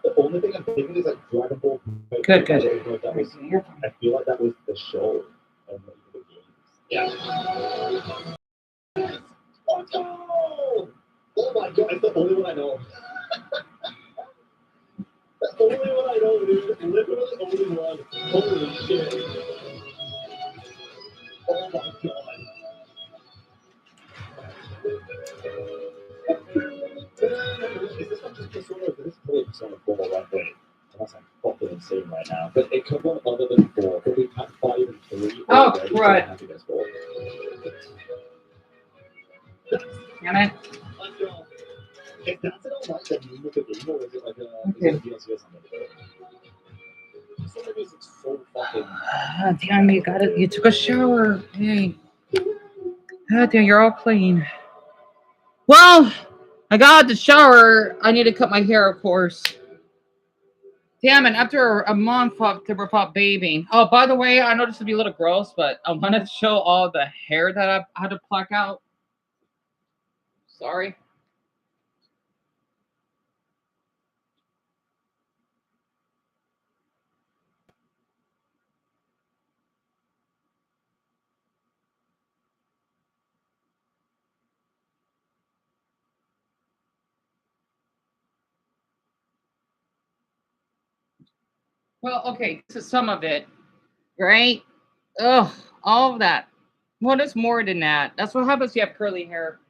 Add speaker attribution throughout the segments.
Speaker 1: The only thing I'm thinking is like Dragon Ball.
Speaker 2: Good, good.
Speaker 1: I feel like that was the show and the games. Yeah. Let's go! Oh my god, it's the only one I know. The only one I know, dude. Literally the only one. Holy shit. Oh my god. Is this one just Persona? This is totally Persona 4, right? Wait. Unless I'm fucking insane right now. But it could run other than 4. Could we have 5 and 3?
Speaker 2: Oh,
Speaker 1: already?
Speaker 2: right.
Speaker 1: So I have to guess 4.
Speaker 2: Damn it.
Speaker 1: Let's go. If that's it, all right, the name of the game, or is it like a,
Speaker 2: Okay.
Speaker 1: is it a DLC or something? Some of these, it's so fucking.
Speaker 2: Ah, damn, you got it. You took a shower. Hey. Ah, damn, you're all clean. Well, I got out the shower. I need to cut my hair, of course. Damn it, after a month without bathing. Oh, by the way, I know this would be a little gross, but I wanted to show all the hair that I had to pluck out. Sorry. Well, okay, this is some of it, right? Ugh, all of that. What is more than that? That's what happens if you have curly hair.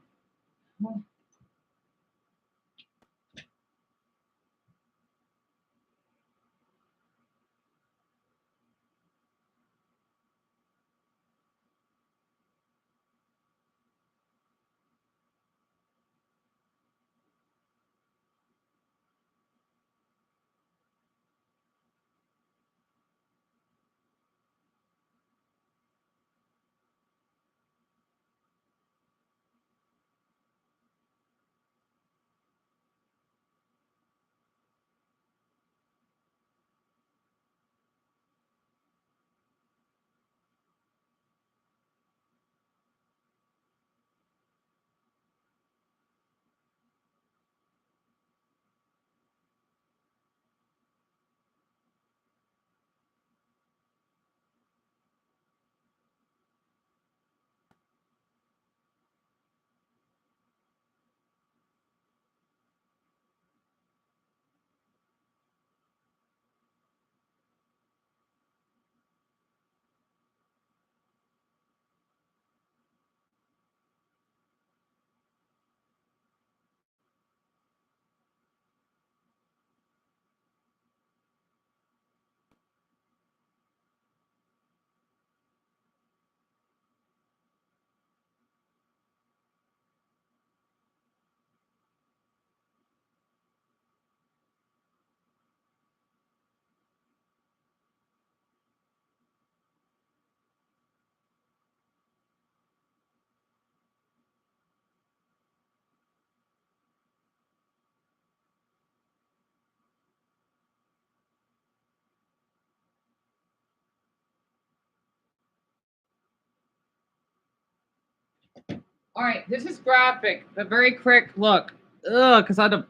Speaker 2: All right, this is graphic, but very quick look. Ugh, because I had to.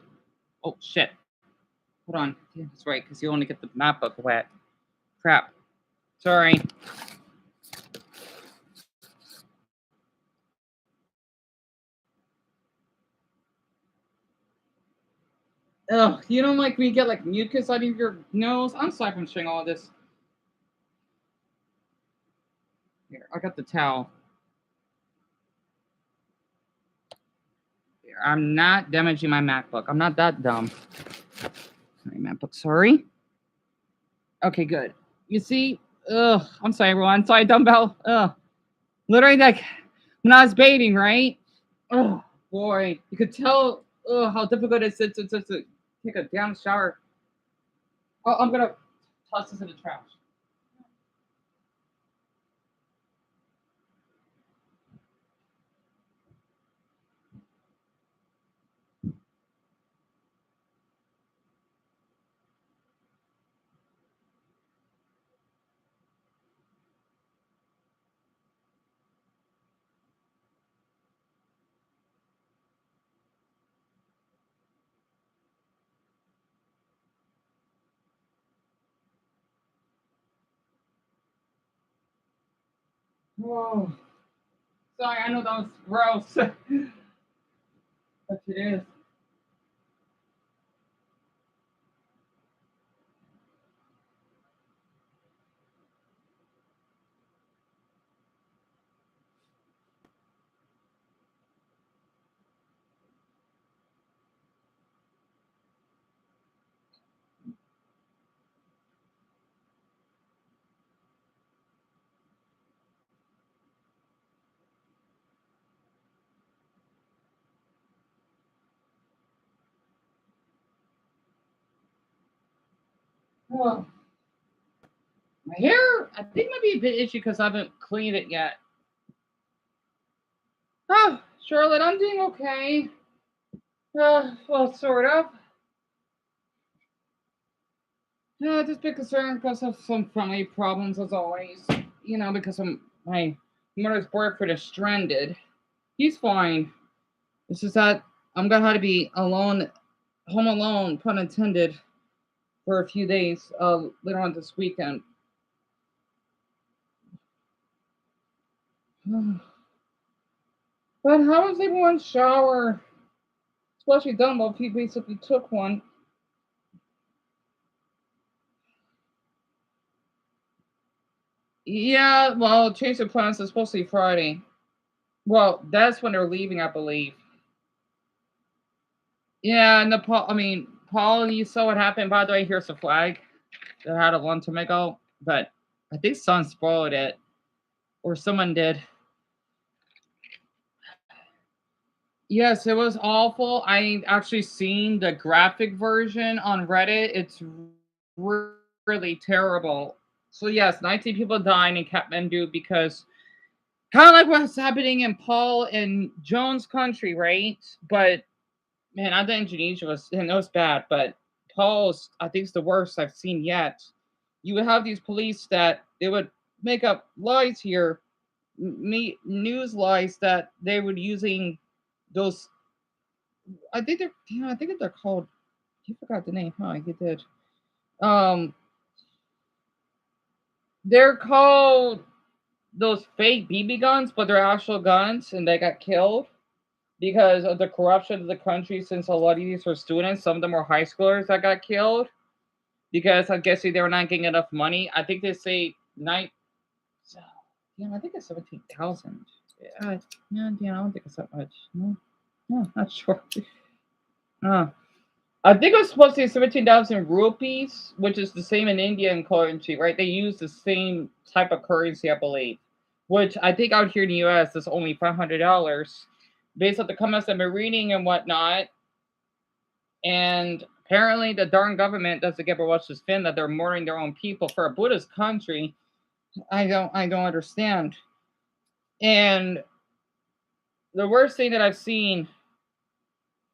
Speaker 2: Oh, shit. Hold on. Yeah, that's right, because you only get the map book wet. Crap. Sorry. Ugh, you don't like when you get like mucus out of your nose? I'm sorry for showing all this. Here, I got the towel. Here, I'm not damaging my MacBook. I'm not that dumb. Sorry, MacBook, sorry. Okay, good. You see? Ugh, I'm sorry, everyone. Sorry, dumbbell. Ugh. Literally, like, when I was baiting, right? Oh, boy. You could tell how difficult it is to take a damn shower. Oh, I'm gonna toss this in the trash. Whoa. Sorry, I know that was gross. But it is. Oh, my hair, I think might be a bit itchy because I haven't cleaned it yet. Oh, Charlotte, I'm doing okay. Well, sort of. Just been concerned because of some family problems as always. Because my mother's boyfriend is stranded. He's fine. It's just that I'm gonna have to be alone, home alone, pun intended, for a few days later on this weekend. But how was everyone's shower? Especially Dumbo, if he basically took one. Yeah, well, change the plans. It's supposed to be Friday. Well, that's when they're leaving, I believe. Yeah, and Paul, you saw what happened. By the way, here's the flag that I had a long time ago, but I think Son spoiled it, or someone did. Yes, it was awful. I actually seen the graphic version on Reddit. It's really terrible. So yes, 19 people dying in Kathmandu because kind of like what's happening in Paul and Jones country, right? But man, I think Indonesia was, and it was bad, but Paul's, I think, is the worst I've seen yet. You would have these police that they would make up lies here, news lies that they would using those. I think I think they're called. You forgot the name, huh? You did. Um, they're called those fake BB guns, but they're actual guns, and they got killed because of the corruption of the country. Since a lot of these were students, some of them were high schoolers that got killed because I guess they were not getting enough money. I think they say nine. Yeah, I think it's 17,000. Yeah, yeah, I don't think it's that much. No, not sure. Uh, I think it was supposed to be 17,000 rupees, which is the same in Indian currency, right? They use the same type of currency, I believe. Which I think out here in the U.S. is only $500, based on the comments I've been reading and whatnot. And apparently, the darn government doesn't give a what's the spin that they're murdering their own people for a Buddhist country. I don't understand. And the worst thing that I've seen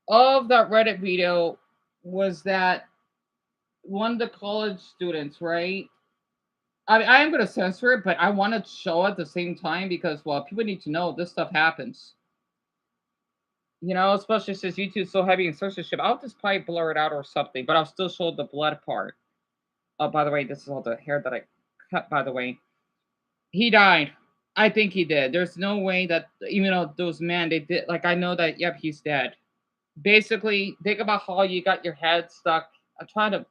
Speaker 2: of that Reddit video was that one of the college students, right? I am going to censor it, but I want to show it at the same time because, well, people need to know this stuff happens. Especially since YouTube's so heavy in censorship. I'll just probably blur it out or something, but I'll still show the blood part. Oh, by the way, this is all the hair that I cut, by the way. He died. I think he did. There's no way that, even though those men, they did, like, I know that, yep, he's dead. Basically, think about how you got your head stuck. I'm trying to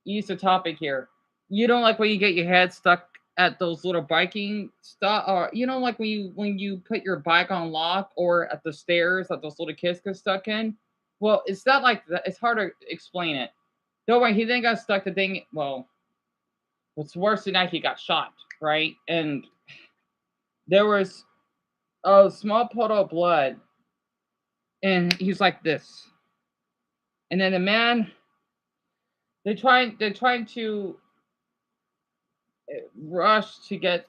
Speaker 2: ease the topic here. You don't like when you get your head stuck at those little biking stuff, or like when you put your bike on lock or at the stairs that those little kids get stuck in. Well, it's not like that. It's hard to explain it. Don't worry, he then got stuck. The thing, well, what's worse than that, he got shot, right? And there was a small puddle of blood, and he's like this. And then the man, they're trying to rush to get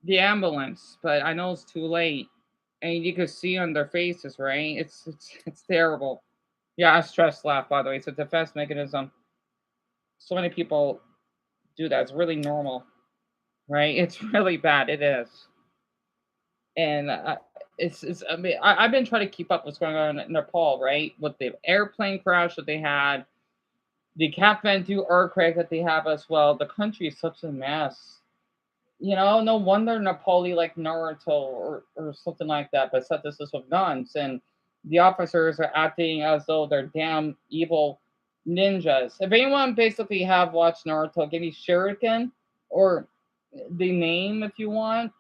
Speaker 2: the ambulance, but I know it's too late. And you can see on their faces, right? It's terrible. Yeah, a stress laugh, by the way. It's a defense mechanism. So many people do that. It's really normal, right? It's really bad. It is. And it's. I mean, I've been trying to keep up what's going on in Nepal, right? With the airplane crash that they had, the Kathmandu earthquake that they have as well. The country is such a mess. You know, no wonder Napoli like Naruto or something like that, but set this with guns, and the officers are acting as though they're damn evil ninjas. If anyone basically have watched Naruto, give me Shuriken or the name if you want,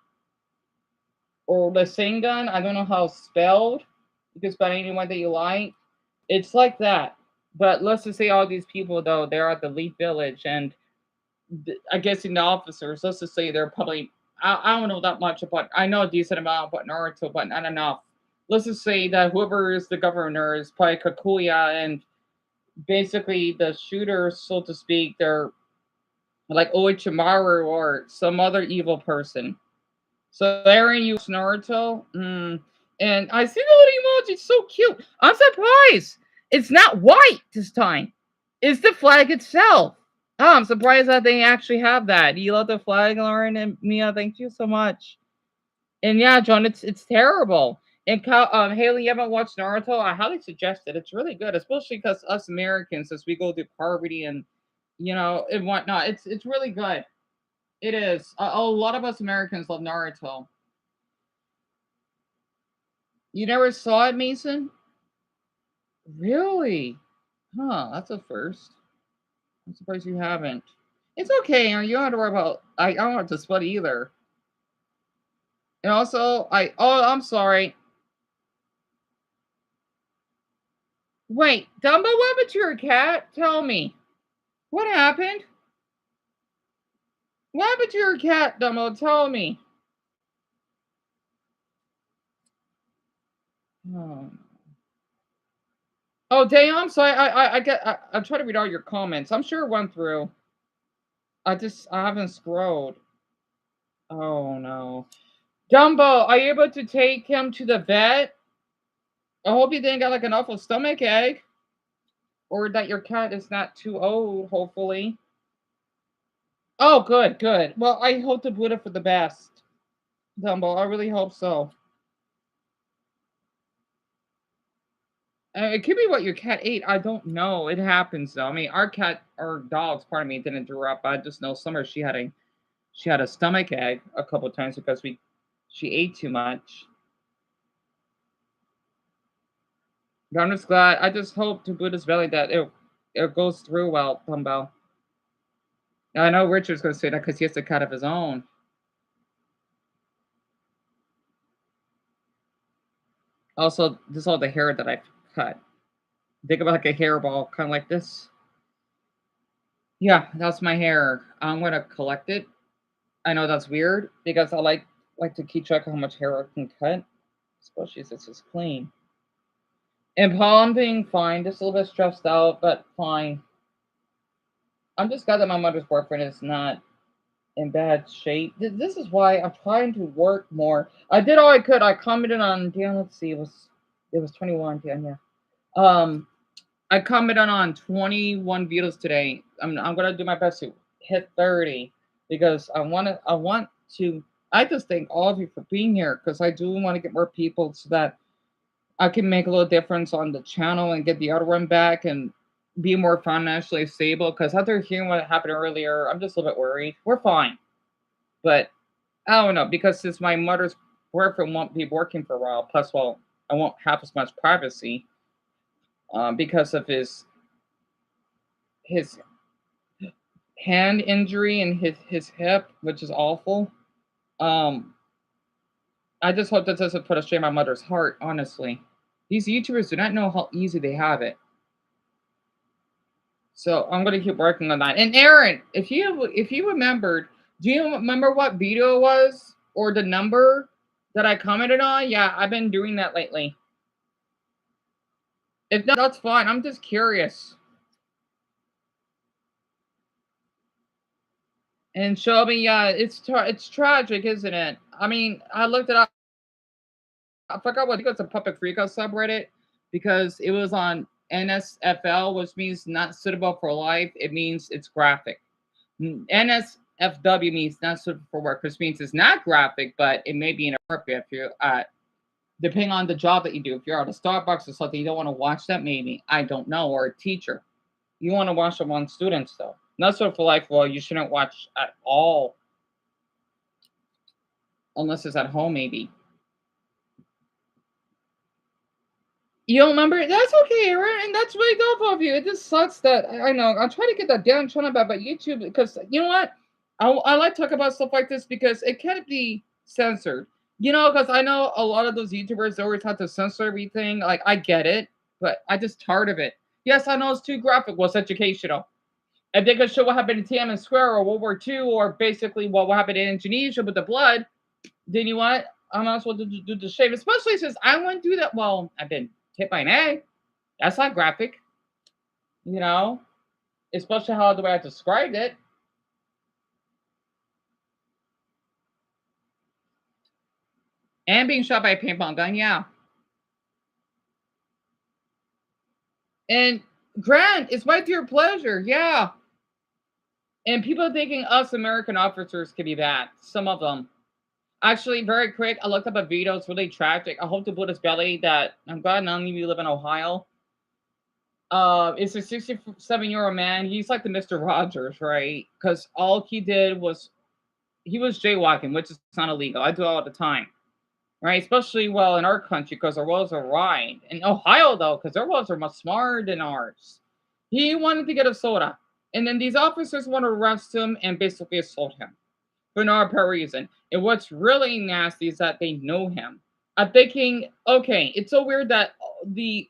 Speaker 2: or the Sengun. I don't know how it's spelled. You can spell anyone that you like. It's like that. But let's just say all these people though, they're at the Leaf Village, and I guess in the officers, let's just say they're probably I don't know that much about I know a decent amount about Naruto, but not enough. Let's just say that whoever is the governor is probably Kakuya, and basically the shooters, so to speak, they're like Oichimaru or some other evil person. So Aaron used Naruto. And I see the little emoji, it's so cute. I'm surprised. It's not white this time. It's the flag itself. Oh, I'm surprised that they actually have that. You love the flag, Lauren and Mia. Thank you so much. And yeah, John, it's terrible. And Haley, you haven't watched Naruto? I highly suggest it. It's really good, especially because us Americans, as we go through poverty and and whatnot, it's really good. It is. A lot of us Americans love Naruto. You never saw it, Mason? Really? Huh? That's a first. I'm surprised you haven't. It's okay. You don't have to worry about. I don't have to sweat either. And also, I'm sorry. Wait, Dumbo, what happened to your cat? Tell me. What happened? What happened to your cat, Dumbo? Tell me. Oh, oh damn! I'm sorry. I'm trying to read all your comments. I'm sure it went through. I haven't scrolled. Oh no. Dumbo, are you able to take him to the vet? I hope he didn't get like an awful stomach ache. Or that your cat is not too old, hopefully. Oh, good, good. Well, I hope to Buddha for the best, Dumbo. I really hope so. It could be what your cat ate. I don't know. It happens though. I mean, our dogs, pardon me, didn't throw up. I just know Summer she had a stomach ache a couple of times because she ate too much. But I'm just glad. I just hope to Buddha's belly that it goes through well, Dumbo. I know Richard's going to say that because he has a cat of his own. Also, this is all the hair that I've cut. Think about like a hairball, kind of like this. Yeah, that's my hair. I'm gonna collect it. I know that's weird because I like to keep track of how much hair I can cut, especially since it's clean. And Paul, I'm being fine. Just a little bit stressed out, but fine. I'm just glad that my mother's boyfriend is not in bad shape. This is why I'm trying to work more. I did all I could. I commented on Dan. Let's see, it was 21. Dan, yeah. I commented on 21 videos today. I'm gonna do my best to hit 30 because I just thank all of you for being here because I do want to get more people so that I can make a little difference on the channel and get the other one back and be more financially stable. Because after hearing what happened earlier, I'm just a little bit worried. We're fine, but I don't know because since my mother's boyfriend won't be working for a while, plus, well, I won't have as much privacy because of his hand injury and his hip, which is awful. Um, I just hope that doesn't put a strain on my mother's heart. Honestly, these YouTubers do not know how easy they have it. So I'm gonna keep working on that. And Aaron, if you remembered, do you remember what video it was or the number that I commented on? Yeah, I've been doing that lately. If not, that's fine. I'm just curious. And Shelby, yeah, it's tragic, isn't it? I mean, I looked it up. I forgot what I think it's a Puppet Freako subreddit because it was on NSFL, which means not suitable for life. It means it's graphic. NSFW means not suitable for work, which means it's not graphic, but it may be inappropriate if you're depending on the job that you do. If you're at a Starbucks or something, you don't want to watch that. Maybe I don't know, or a teacher. You want to watch them on students though. Not suitable for life. Well, you shouldn't watch at all Unless it's at home, maybe. You don't remember? That's okay, Aaron, and that's really dope of you. It just sucks that I know. I'll try to get that down channel about YouTube because you know what? I like to talk about stuff like this because it can't be censored. You know, because I know a lot of those YouTubers they always have to censor everything. Like I get it, but I just tired of it. Yes, I know it's too graphic. Well, it's educational. If they could show what happened in Tiananmen Square or World War II or basically what happened in Indonesia with the blood, then you what? I might as well do the shave, especially since I went through that. Well, I've been hit by an egg. That's not graphic, you know, especially how the way I described it. And being shot by a paintball gun, yeah. And Grant, it's my dear pleasure, yeah. And people thinking us American officers could be bad. Some of them. Actually, very quick, I looked up a video. It's really tragic. I hope to put his belly that I'm glad none of you live in Ohio. It's a 67-year-old man. He's like the Mr. Rogers, right? Because all he did was he was jaywalking, which is not illegal. I do it all the time, right? Especially well in our country because our roads are wide. In Ohio, though, because their roads are much smarter than ours. He wanted to get a soda, and then these officers want to arrest him and basically assault him for no apparent reason. And what's really nasty is that they know him. I'm thinking, okay, it's so weird that the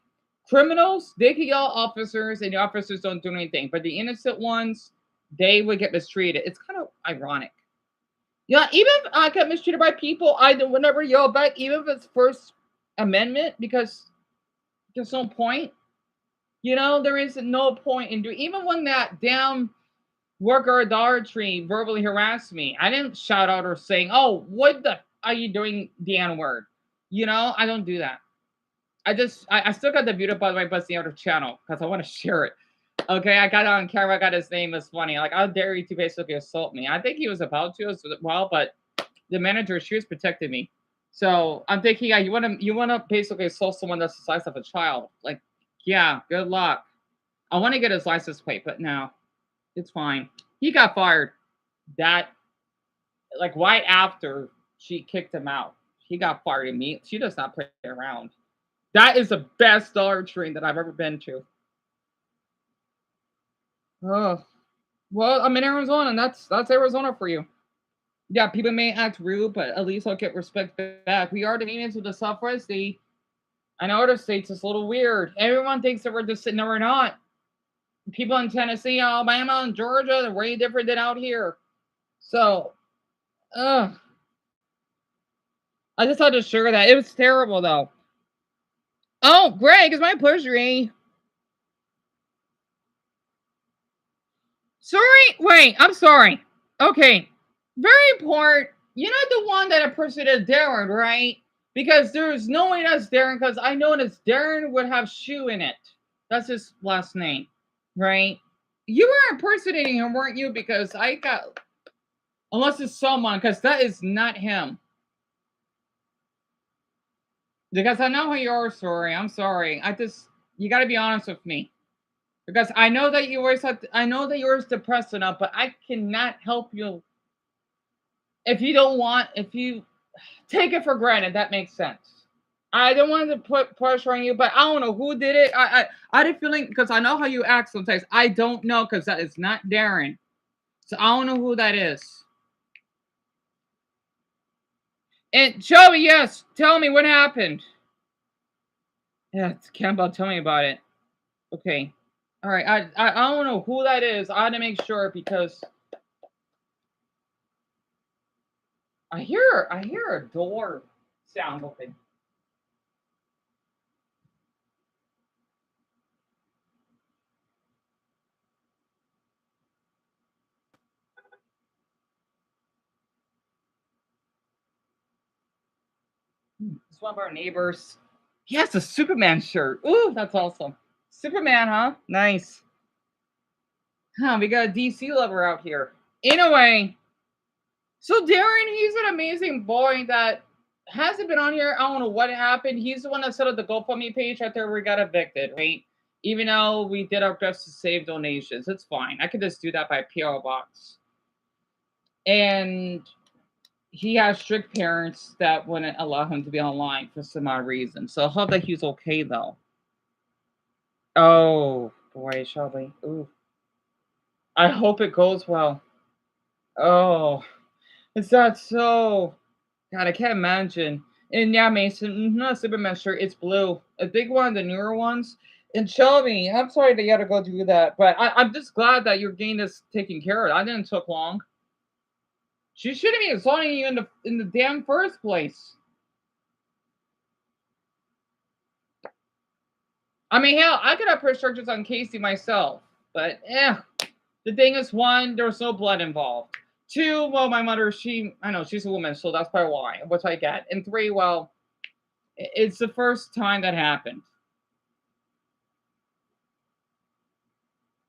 Speaker 2: criminals they can yell at officers and the officers don't do anything, but the innocent ones they would get mistreated. It's kind of ironic. Yeah, even if I get mistreated by people, I would never yell back, even if it's First Amendment, because there's no point. You know, there is no point in doing. Even when that damn worker at Dollar Tree verbally harassed me, I didn't shout out or saying, "Oh, what the are you doing, the N word?" You know, I don't do that. I still got the video by the way, but it's the other channel because I want to share it. Okay, I got it on camera. I got his name. It's funny. Like, how dare you to basically assault me? I think he was about to as well, but the manager, she was protecting me. So I'm thinking, yeah, you wanna basically assault someone that's the size of a child. Like, yeah, good luck. I want to get his license plate, but no, it's fine. He got fired. That like right after she kicked him out, he got fired immediately. She does not play around. That is the best Dollar Tree that I've ever been to. Oh, well, I'm in Arizona, and that's Arizona for you. Yeah, people may act rude, but at least I'll get respect back. We are the Canadians with the Southwest. I know other states it's a little weird. Everyone thinks that we're just sitting there. We're not. People in Tennessee, Alabama, and Georgia, they're way different than out here. So, ugh. I just had to share that. It was terrible, though. Oh, Greg, it's my pleasure, eh? Sorry? Wait, I'm sorry. Okay. Very important. You're not the one that impersonated Darren, right? Because there's no way that's Darren, because I know that Darren would have shoe in it. That's his last name, right? You were impersonating him, weren't you? Because I got, unless it's someone, because that is not him. Because I know who you are, sorry. I'm sorry. You got to be honest with me. Because I know that you always have, I know that you're depressed enough, but I cannot help you if you don't want, if you take it for granted, that makes sense. I don't want to put pressure on you, but I don't know who did it. I had a feeling because I know how you act sometimes. I don't know because that is not Darren. So I don't know who that is. And Joey, yes, tell me what happened. Yeah, it's Campbell, tell me about it. Okay. All right. I don't know who that is. I had to make sure because I hear a door sound open. It's one of our neighbors. He has a Superman shirt. Ooh, that's awesome. Superman, huh? Nice. Huh, we got a DC lover out here. Anyway, so Darren, he's an amazing boy that hasn't been on here. I don't know what happened. He's the one that set up the GoFundMe page after we got evicted, right? Even though we did our best to save donations, it's fine. I could just do that by PO box. And he has strict parents that wouldn't allow him to be online for some odd reason. So I hope that he's okay though. Oh boy, Shelby. Ooh. I hope it goes well. Oh, is that so? God, I can't imagine. And yeah, Mason, not a Superman shirt. It's blue. A big one, the newer ones. And Shelby, I'm sorry that you had to go through that, but I'm just glad that your game is taken care of. I didn't took long. She shouldn't be assaulting you in the damn first place. I mean, hell, I could have put charges on Casey myself, but the thing is, one, there was no blood involved. Two, well, my mother, I know she's a woman, so that's probably why, which I get. And three, well, it's the first time that happened.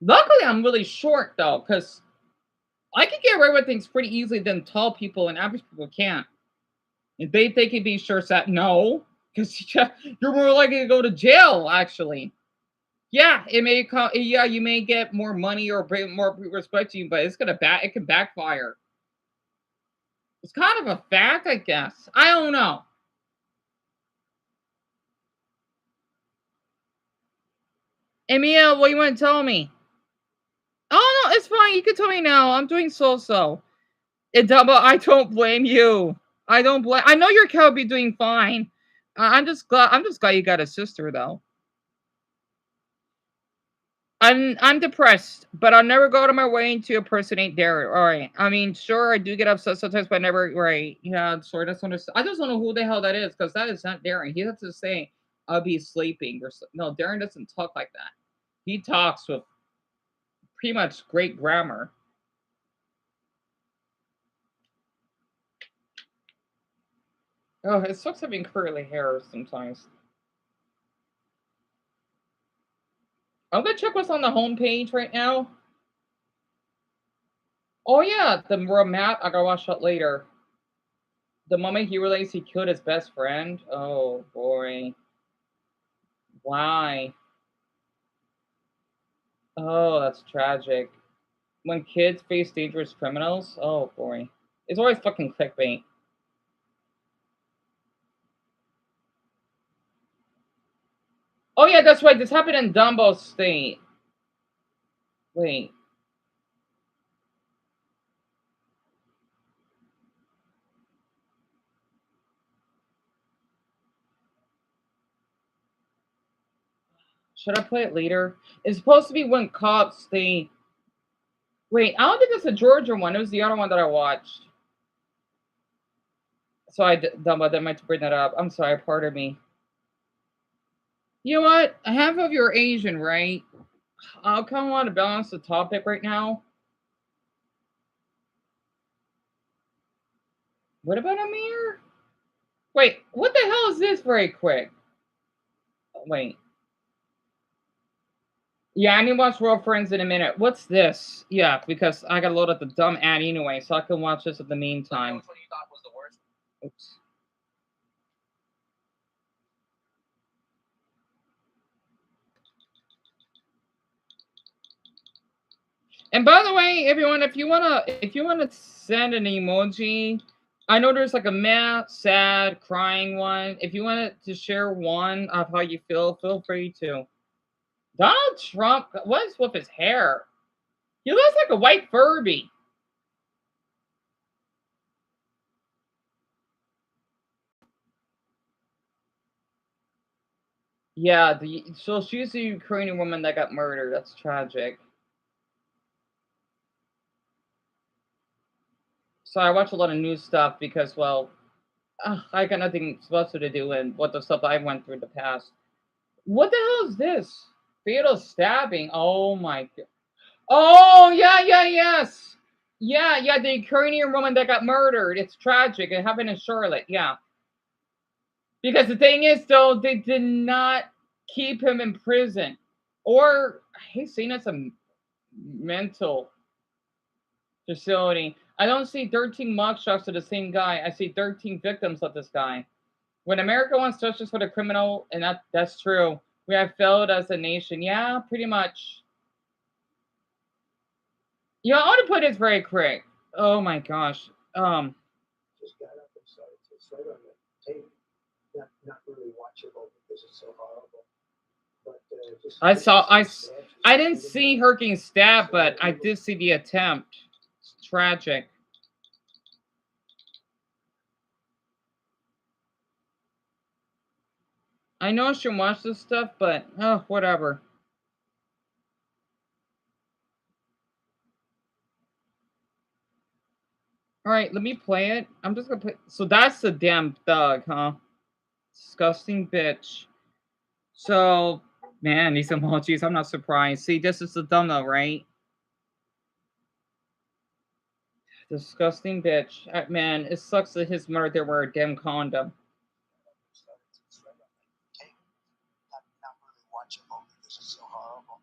Speaker 2: Luckily, I'm really short though, because I can get away with things pretty easily than tall people and average people can't. If they can be sure that no, because you're more likely to go to jail. Actually, yeah, it may come. Yeah, you may get more money or bring more respect to you, but it can backfire. It's kind of a fact, I guess. I don't know. Emil, what you want to tell me? Oh no, it's fine. You can tell me now. I'm doing so. But I don't blame you. I don't blame. I know your cat will be doing fine. I'm just glad. I'm just glad you got a sister, though. I'm depressed, but I'll never go out of my way to impersonate Derek. All right. I mean, sure, I do get upset sometimes, but I never. Right? Yeah. Sorry, that's understand. I just don't know who the hell that is because that is not Darren. He has to say, "I'll be sleeping." Or no, Darren doesn't talk like that. He talks with pretty much great grammar. Oh, it sucks having curly hair sometimes. I'm gonna check what's on the homepage right now. Oh yeah, the map. I gotta watch that later. The moment he realized he killed his best friend. Oh boy. Why? Oh, that's tragic. When kids face dangerous criminals. Oh boy. It's always fucking clickbait. Oh yeah, that's right. This happened in Dumbo State. Wait. Should I play it later? It's supposed to be when cops they. Wait, I don't think it's a Georgia one. It was the other one that I watched. So I Dumbo. That might bring that up. I'm sorry. Pardon me. You know what? Half of you're Asian, right? I kind of want to balance the topic right now. What about Amir? Wait, what the hell is this very quick? Wait. Yeah, I need to watch World Friends in a minute. What's this? Yeah, because I gotta load up the dumb ad anyway, so I can watch this at the meantime. Oops. And by the way, everyone, if you wanna send an emoji, I know there's like a mad, sad, crying one. If you wanted to share one of how you feel free to. Donald Trump, what is with his hair? He looks like a white Furby. Yeah, so she's a Ukrainian woman that got murdered. That's tragic. So I watch a lot of news stuff because, well, I got nothing else to do and what the stuff I went through in the past. What the hell is this? Fatal stabbing. Oh my god. Oh yes. Yeah, the Ukrainian woman that got murdered. It's tragic. It happened in Charlotte. Yeah. Because the thing is, though, they did not keep him in prison. Or he's seen as a mental facility. I don't see 13 mugshots of the same guy. I see 13 victims of this guy. When America wants justice for the criminal, and that's true, we have failed as a nation. Yeah, pretty much. Yeah, I want to put this very quick. Oh my gosh.
Speaker 3: It's right on the tape. Not really watchable because it's so horrible. But just
Speaker 2: I didn't see her getting stabbed, but I did see the attempt. It's tragic. I know I shouldn't watch this stuff, but oh, whatever. All right, let me play it. I'm just gonna play. So that's the damn thug, huh? Disgusting bitch. So, man, these emojis, I'm not surprised. See, this is the thumbnail, right? Disgusting bitch. Man, it sucks that his mother there were a damn condom.
Speaker 3: Not really watchable because it's so horrible.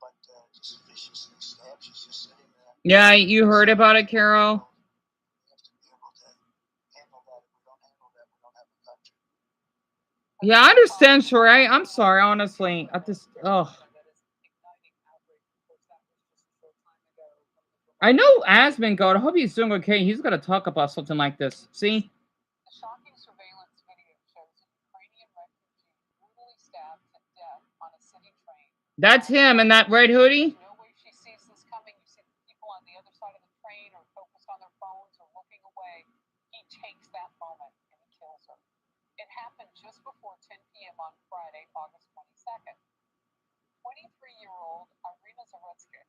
Speaker 3: But just viciously stabbed. She's just sitting there.
Speaker 2: Yeah, you heard about it, Carol? Yeah, I understand, Sheree. I'm sorry, honestly. I just, oh. I know Asmongold. I hope he's doing okay. He's going to talk about something like this. See?
Speaker 4: The shocking surveillance video shows a Ukrainian refugee brutally stabbed to death on a city train.
Speaker 2: That's him in that red hoodie?
Speaker 4: No way she sees this coming. You see the people on the other side of the train are focused on their phones or looking away. He takes that moment and he kills her. It happened just before 10 p.m. on Friday, August 22nd. 23-year-old Irina Zaretsky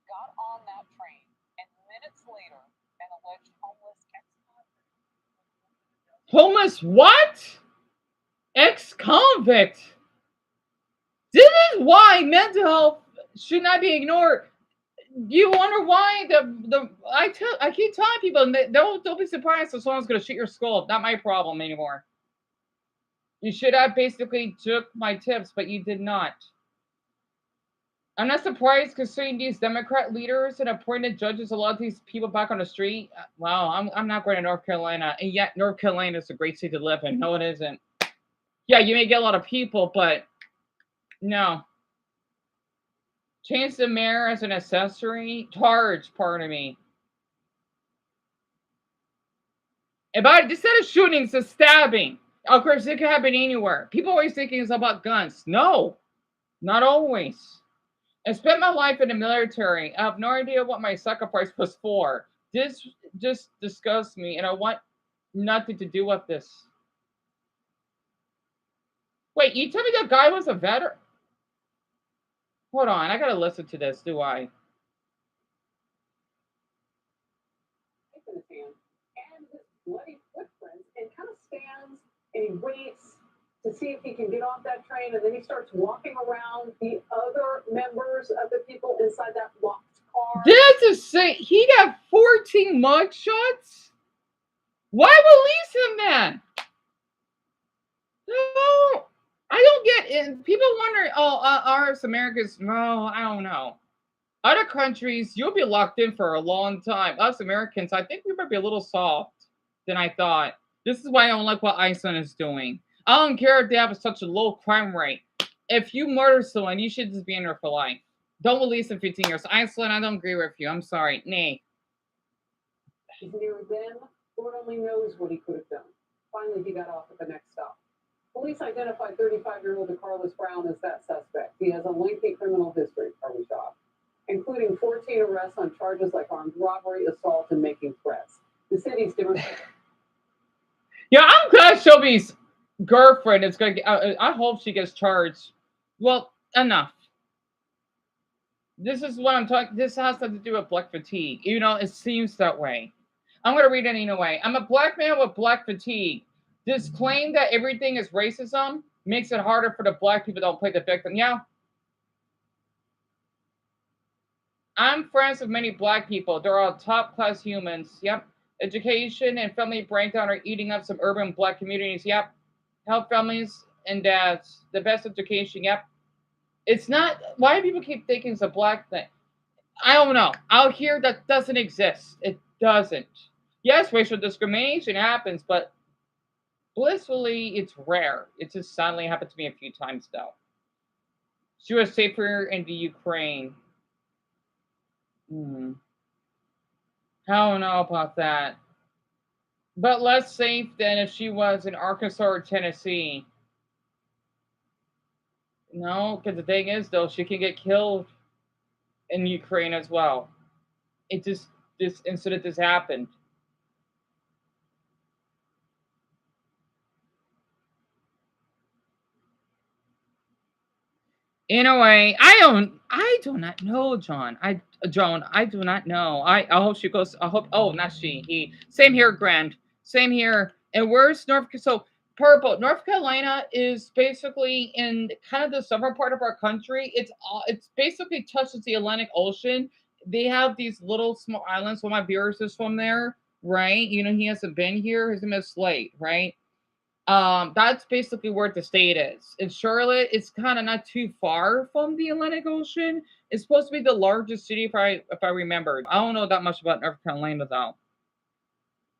Speaker 4: got on that train, and minutes later, an alleged homeless ex-convict.
Speaker 2: Homeless what? Ex-convict. This is why mental health should not be ignored. You wonder why I keep telling people don't be surprised if someone's gonna shoot your skull. Not my problem anymore. You should have basically took my tips, but you did not. I'm not surprised considering these Democrat leaders and appointed judges a lot of these people back on the street. Wow, I'm not going to North Carolina, and yet North Carolina is a great state to live in. No, it isn't. Yeah, you may get a lot of people, but no. Change the mayor as an accessory charge. Pardon me. About instead of shootings, it's stabbing. Of course, it can happen anywhere. People always thinking it's about guns. No, not always. I spent my life in the military. I have no idea what my sacrifice was for. This just disgusts me, and I want nothing to do with this. Wait, you tell me that guy was a veteran? Hold on, I gotta listen to this, do I?
Speaker 5: In his hand and his bloody footprints, and kind of stands and he waits to see if he can get off that train, and then he starts walking around the other members of the people inside that locked car.
Speaker 2: That's a say he got 14 mugshots? Why release him then? No, I don't get it. People wonder, ours Americans, no, I don't know. Other countries, you'll be locked in for a long time. Us Americans, I think we might be a little soft than I thought. This is why I don't like what Iceland is doing. I don't care if they have such a low crime rate. If you murder someone, you should just be in there for life. Don't release in 15 years. Iceland, I don't agree with you. I'm sorry. Nay.
Speaker 5: Near them, Lord only knows what he could have done. Finally, he got off at the next stop. Police identified 35-year-old Carlos Brown as that suspect. He has a lengthy criminal history, are we shocked? Including 14 arrests on charges like armed robbery, assault, and making threats. The city's different.
Speaker 2: Yeah, I'm glad Shelby's girlfriend is going to get, I hope she gets charged. Well, enough. This is what I'm talking, this has to do with black fatigue. You know, it seems that way. I'm going to read it anyway. I'm a black man with black fatigue. This claim that everything is racism makes it harder for the black people to don't play the victim. Yeah. I'm friends with many black people. They're all top-class humans. Yep. Education and family breakdown are eating up some urban black communities. Yep. Help families and dads. The best education. Yep. It's not. Why do people keep thinking it's a black thing? I don't know. Out here, that doesn't exist. It doesn't. Yes, racial discrimination happens, but blissfully, it's rare. It just sadly happened to me a few times, though. She was safer in the Ukraine. I don't know about that. but less safe than if she was in Arkansas or Tennessee. No, because the thing is, though, she can get killed in Ukraine as well. It just this incident just happened. In a way, I do not know, John. I do not know. I hope she goes. I hope. Oh, not she. He. Same here, Grant. Same here. And where's North? So purple. North Carolina is basically in kind of the southern part of our country. It's basically touches the Atlantic Ocean. They have these little small islands. One of my viewers is from there, right? You know, he hasn't been here. His name is Slate, right? That's basically where the state is. In Charlotte, it's kind of not too far from the Atlantic Ocean. It's supposed to be the largest city, if I remember. I don't know that much about North Carolina though.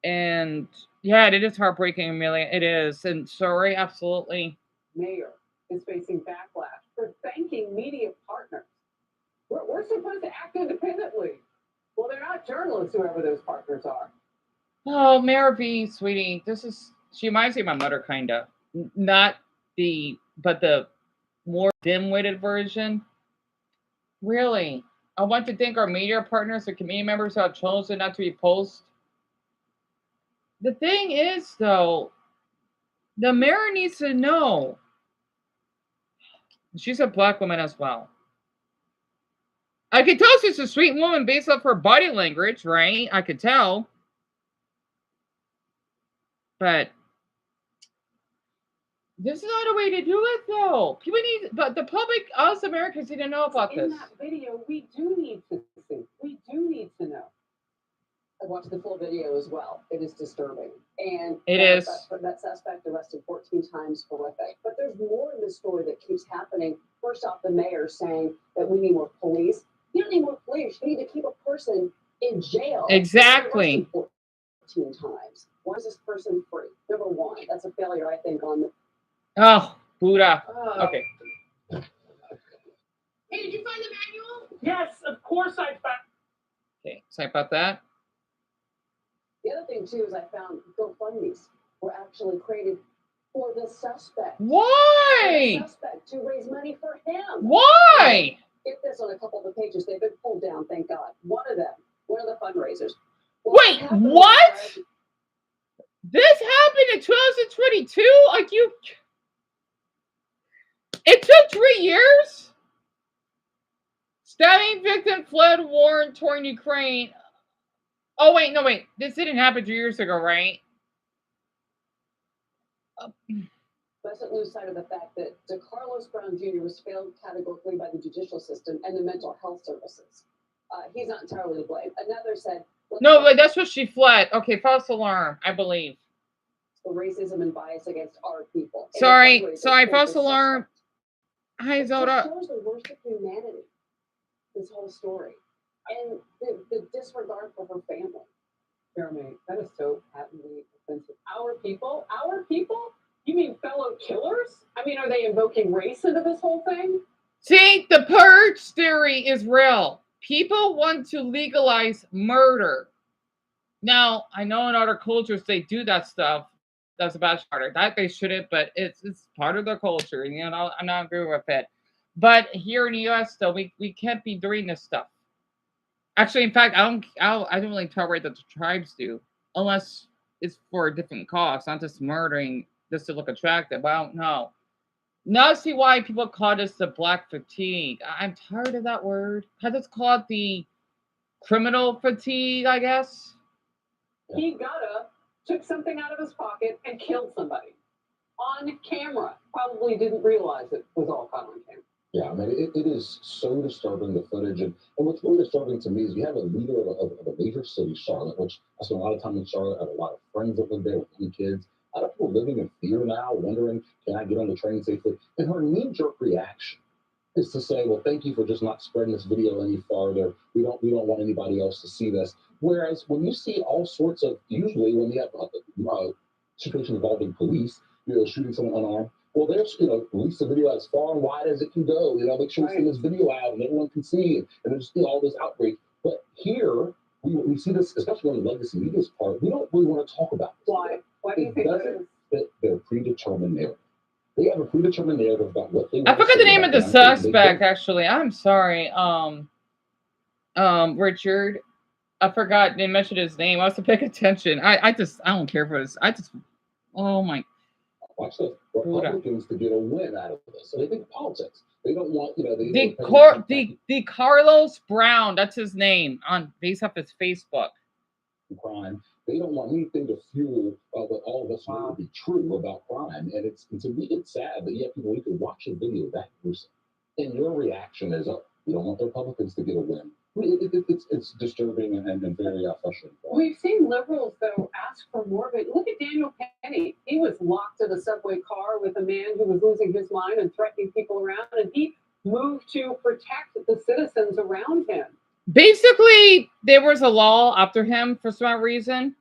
Speaker 2: And yeah, it is heartbreaking, Amelia. It is. And sorry, absolutely.
Speaker 5: Mayor is facing backlash for thanking media partners. We're supposed to act independently. Well, they're not journalists, whoever those partners are.
Speaker 2: Oh, Mayor V, sweetie, she reminds me of my mother, kinda. Not but the more dim-witted version. Really, I want to thank our media partners and community members who have chosen not to repost. The thing is, though, the mayor needs to know. She's a black woman as well. I can tell she's a sweet woman based off her body language, right? I could tell. But this is not a way to do it, though. People need, but the public, us Americans, need to know about this.
Speaker 5: In that video, we do need to see. We do need to know. I watched the full video as well. It is disturbing. And
Speaker 2: it is.
Speaker 5: That suspect arrested 14 times horrific. But there's more in this story that keeps happening. First off, the mayor saying that we need more police. You don't need more police. You need to keep a person in jail.
Speaker 2: Exactly.
Speaker 5: 14 times. Why is this person free? Number one, that's a failure, I think, on the.
Speaker 2: Oh, Buddha. Okay.
Speaker 5: Hey, did you find the manual?
Speaker 6: Yes, of course I found.
Speaker 2: Okay, sorry about that.
Speaker 5: The other thing, too, is I found GoFundMe's were actually created for the suspect.
Speaker 2: Why?
Speaker 5: For the suspect, to raise money for him.
Speaker 2: Why?
Speaker 5: Get this on a couple of the pages. They've been pulled down, thank God. One of the fundraisers.
Speaker 2: Wait, what? This happened in 2022? Like it took 3 years? Stabbing victim fled war in torn Ukraine. Oh, wait, no, wait. This didn't happen 2 years ago, right?
Speaker 5: Let's not lose sight of the fact that DeCarlos Brown Jr. was failed categorically by the judicial system and the mental health services. He's not entirely to blame. Another said...
Speaker 2: No, but that's what she fled. Okay, false alarm, I believe.
Speaker 5: The racism and bias against our people.
Speaker 2: Sorry, false alarm. Hi, Zoda.
Speaker 5: It shows the worst of humanity, this whole story. And the disregard for her family. Jeremy, that is so patently offensive. Our people? Our people? You mean fellow killers? I mean, are they invoking race into this whole thing?
Speaker 2: See, the purge theory is real. People want to legalize murder. Now, I know in other cultures they do that stuff. That's a bad starter. That they shouldn't, but it's part of their culture. You know, I'm not agree with it. But here in the U.S., though, we can't be doing this stuff. Actually, in fact, I don't really tolerate that the tribes do, unless it's for a different cause, not just murdering just to look attractive. I don't know. Now I see why people call this the black fatigue. I'm tired of that word. Because it's called the criminal fatigue, I guess.
Speaker 5: He took something out of his pocket and killed somebody on camera. Probably didn't realize it was all caught on camera.
Speaker 1: Yeah, I mean, it is so disturbing, the footage. And what's really disturbing to me is you have a leader of a major city, Charlotte, which I spent a lot of time in Charlotte. I have a lot of friends that live there with young kids. A lot of people living in fear now, wondering, can I get on the train safely? And her knee-jerk reaction is to say, well, thank you for just not spreading this video any farther. We don't want anybody else to see this. Whereas when you see all sorts of, usually when we have situations involving police, shooting someone unarmed, well, there's, release the video as far and wide as it can go. Make sure we send this video out and everyone can see it. And there's all this outbreak. But here, we see this, especially on the legacy media's part. We don't really want to talk about this.
Speaker 5: Why? Why do you
Speaker 1: It
Speaker 5: think that
Speaker 1: doesn't
Speaker 5: is?
Speaker 1: fit their predetermined narrative. They have a predetermined narrative about what they
Speaker 2: I
Speaker 1: want to
Speaker 2: forgot
Speaker 1: say
Speaker 2: the name
Speaker 1: about
Speaker 2: of the
Speaker 1: gun owners. They
Speaker 2: suspect.
Speaker 1: don't.
Speaker 2: Actually, I'm sorry. Richard. I forgot they mentioned his name. I was to pay attention. I don't care for this. Oh my.
Speaker 1: Watch the
Speaker 2: Buddha.
Speaker 1: Republicans to get a win out of this. So they think politics. They don't want,
Speaker 2: The Carlos Brown, that's his name, based off his Facebook.
Speaker 1: crime. They don't want anything to fuel what all of us know to be true about crime. And to me, it's sad that you have people who can watch a video that gruesome. And your reaction is, oh, we don't want the Republicans to get a win. I mean, it's disturbing and very frustrating.
Speaker 5: We've seen liberals, though, ask for more. But look at Daniel Kennedy. He was locked in a subway car with a man who was losing his mind and threatening people around, and he moved to protect the citizens around him.
Speaker 2: Basically, there was a law after him for some reason.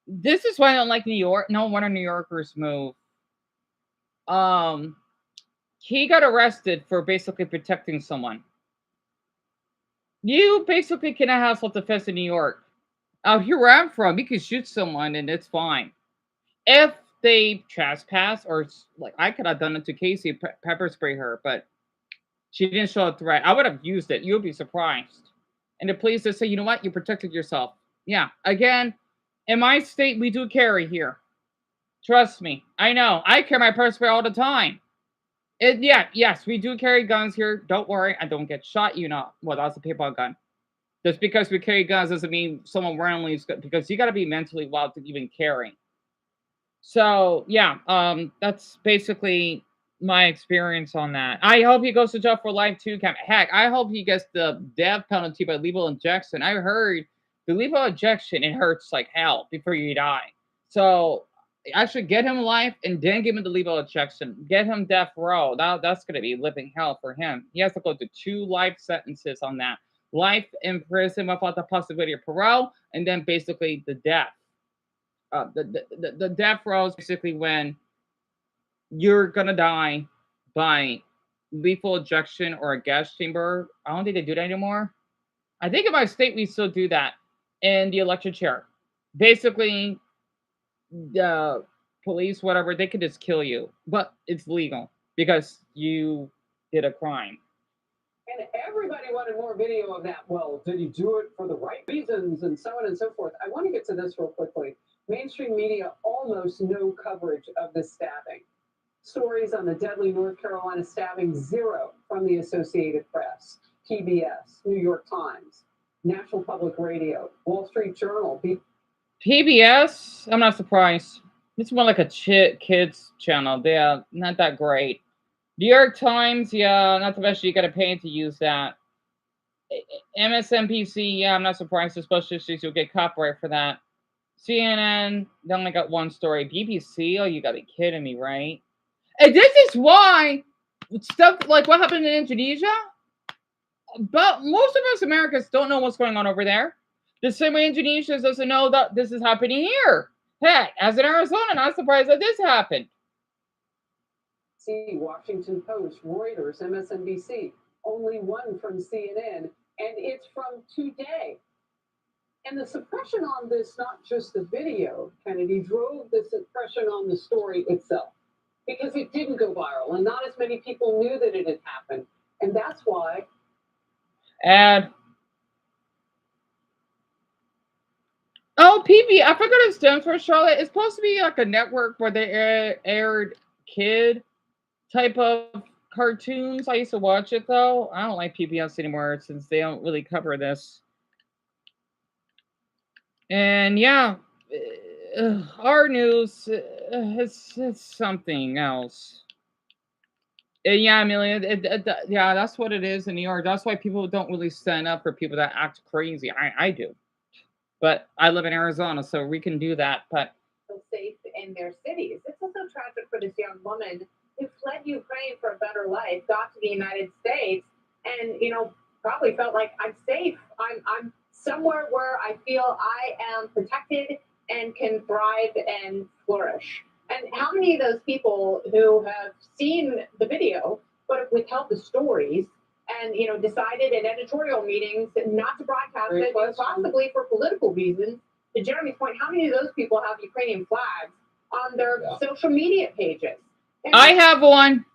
Speaker 2: This is why I don't like New York. No wonder New Yorkers move. He got arrested for basically protecting someone. You basically cannot have self-defense in New York. Out here where I'm from, you can shoot someone and it's fine. If they trespass, or like I could have done it to Casey, pepper spray her, but she didn't show a threat. I would have used it. You'll be surprised. And the police just say, you know what? You protected yourself. Yeah. Again, in my state, we do carry here. Trust me. I know. I carry my pepper spray all the time. Yes, we do carry guns here. Don't worry. I don't get shot, you know. Well, that's a paintball gun. Just because we carry guns doesn't mean someone randomly is good, because you got to be mentally wild to even carry. So, yeah, that's basically my experience on that. I hope he goes to jail for life too. Heck, I hope he gets the death penalty by lethal injection. I heard the lethal injection, it hurts like hell before you die. So actually get him life and then give him the lethal injection. Get him death row. That's going to be living hell for him. He has to go to 2 life sentences on that. Life in prison without the possibility of parole, and then basically the death. The death row is basically when you're gonna die by lethal injection or a gas chamber. I don't think they do that anymore. I think in my state we still do that. In the electric chair, basically, the police, whatever, they could just kill you, but it's legal because you did a crime.
Speaker 5: And everybody wanted more video of that. Well, did he do it for the right reasons, and so on and so forth? I want to get to this real quickly. Mainstream media almost no coverage of this stabbing. Stories on the deadly North Carolina stabbing, 0 from the Associated Press, PBS, New York Times, National Public Radio, Wall Street Journal.
Speaker 2: PBS, I'm not surprised. It's more like a kids channel. They're not that great. New York Times, yeah, not the best. You got to pay to use that. MSNBC, yeah, I'm not surprised. Especially you'll get copyright for that. CNN, they only got 1 story. BBC, oh, you got to be kidding me, right? And this is why stuff like what happened in Indonesia, but most of us Americans don't know what's going on over there. The same way Indonesia doesn't know that this is happening here. Heck, as in Arizona, not surprised that this happened.
Speaker 5: See, Washington Post, Reuters, MSNBC, only 1 from CNN, and it's from today. And the suppression on this, not just the video, Kennedy, drove the suppression on the story itself, because it didn't go viral, and not as many people knew that it had happened. And that's why.
Speaker 2: I forgot it stands for, Charlotte. It's supposed to be like a network where they aired kid type of cartoons. I used to watch it, though. I don't like PBS anymore since they don't really cover this. And yeah, our news, it's something else. Yeah, Amelia, yeah, that's what it is in New York. That's why people don't really stand up for people that act crazy. I do. But I live in Arizona, so we can do that. But
Speaker 7: safe in their cities. It's also tragic for this young woman who fled Ukraine for a better life, got to the United States, and probably felt like I'm safe. I'm somewhere where I feel I am protected and can thrive and flourish. And how many of those people who have seen the video but have withheld the stories and decided in editorial meetings not to broadcast
Speaker 5: Great
Speaker 7: it,
Speaker 5: question.
Speaker 7: possibly for political reasons. To Jeremy's point, how many of those people have Ukrainian flags on their social media pages? And
Speaker 2: I have one.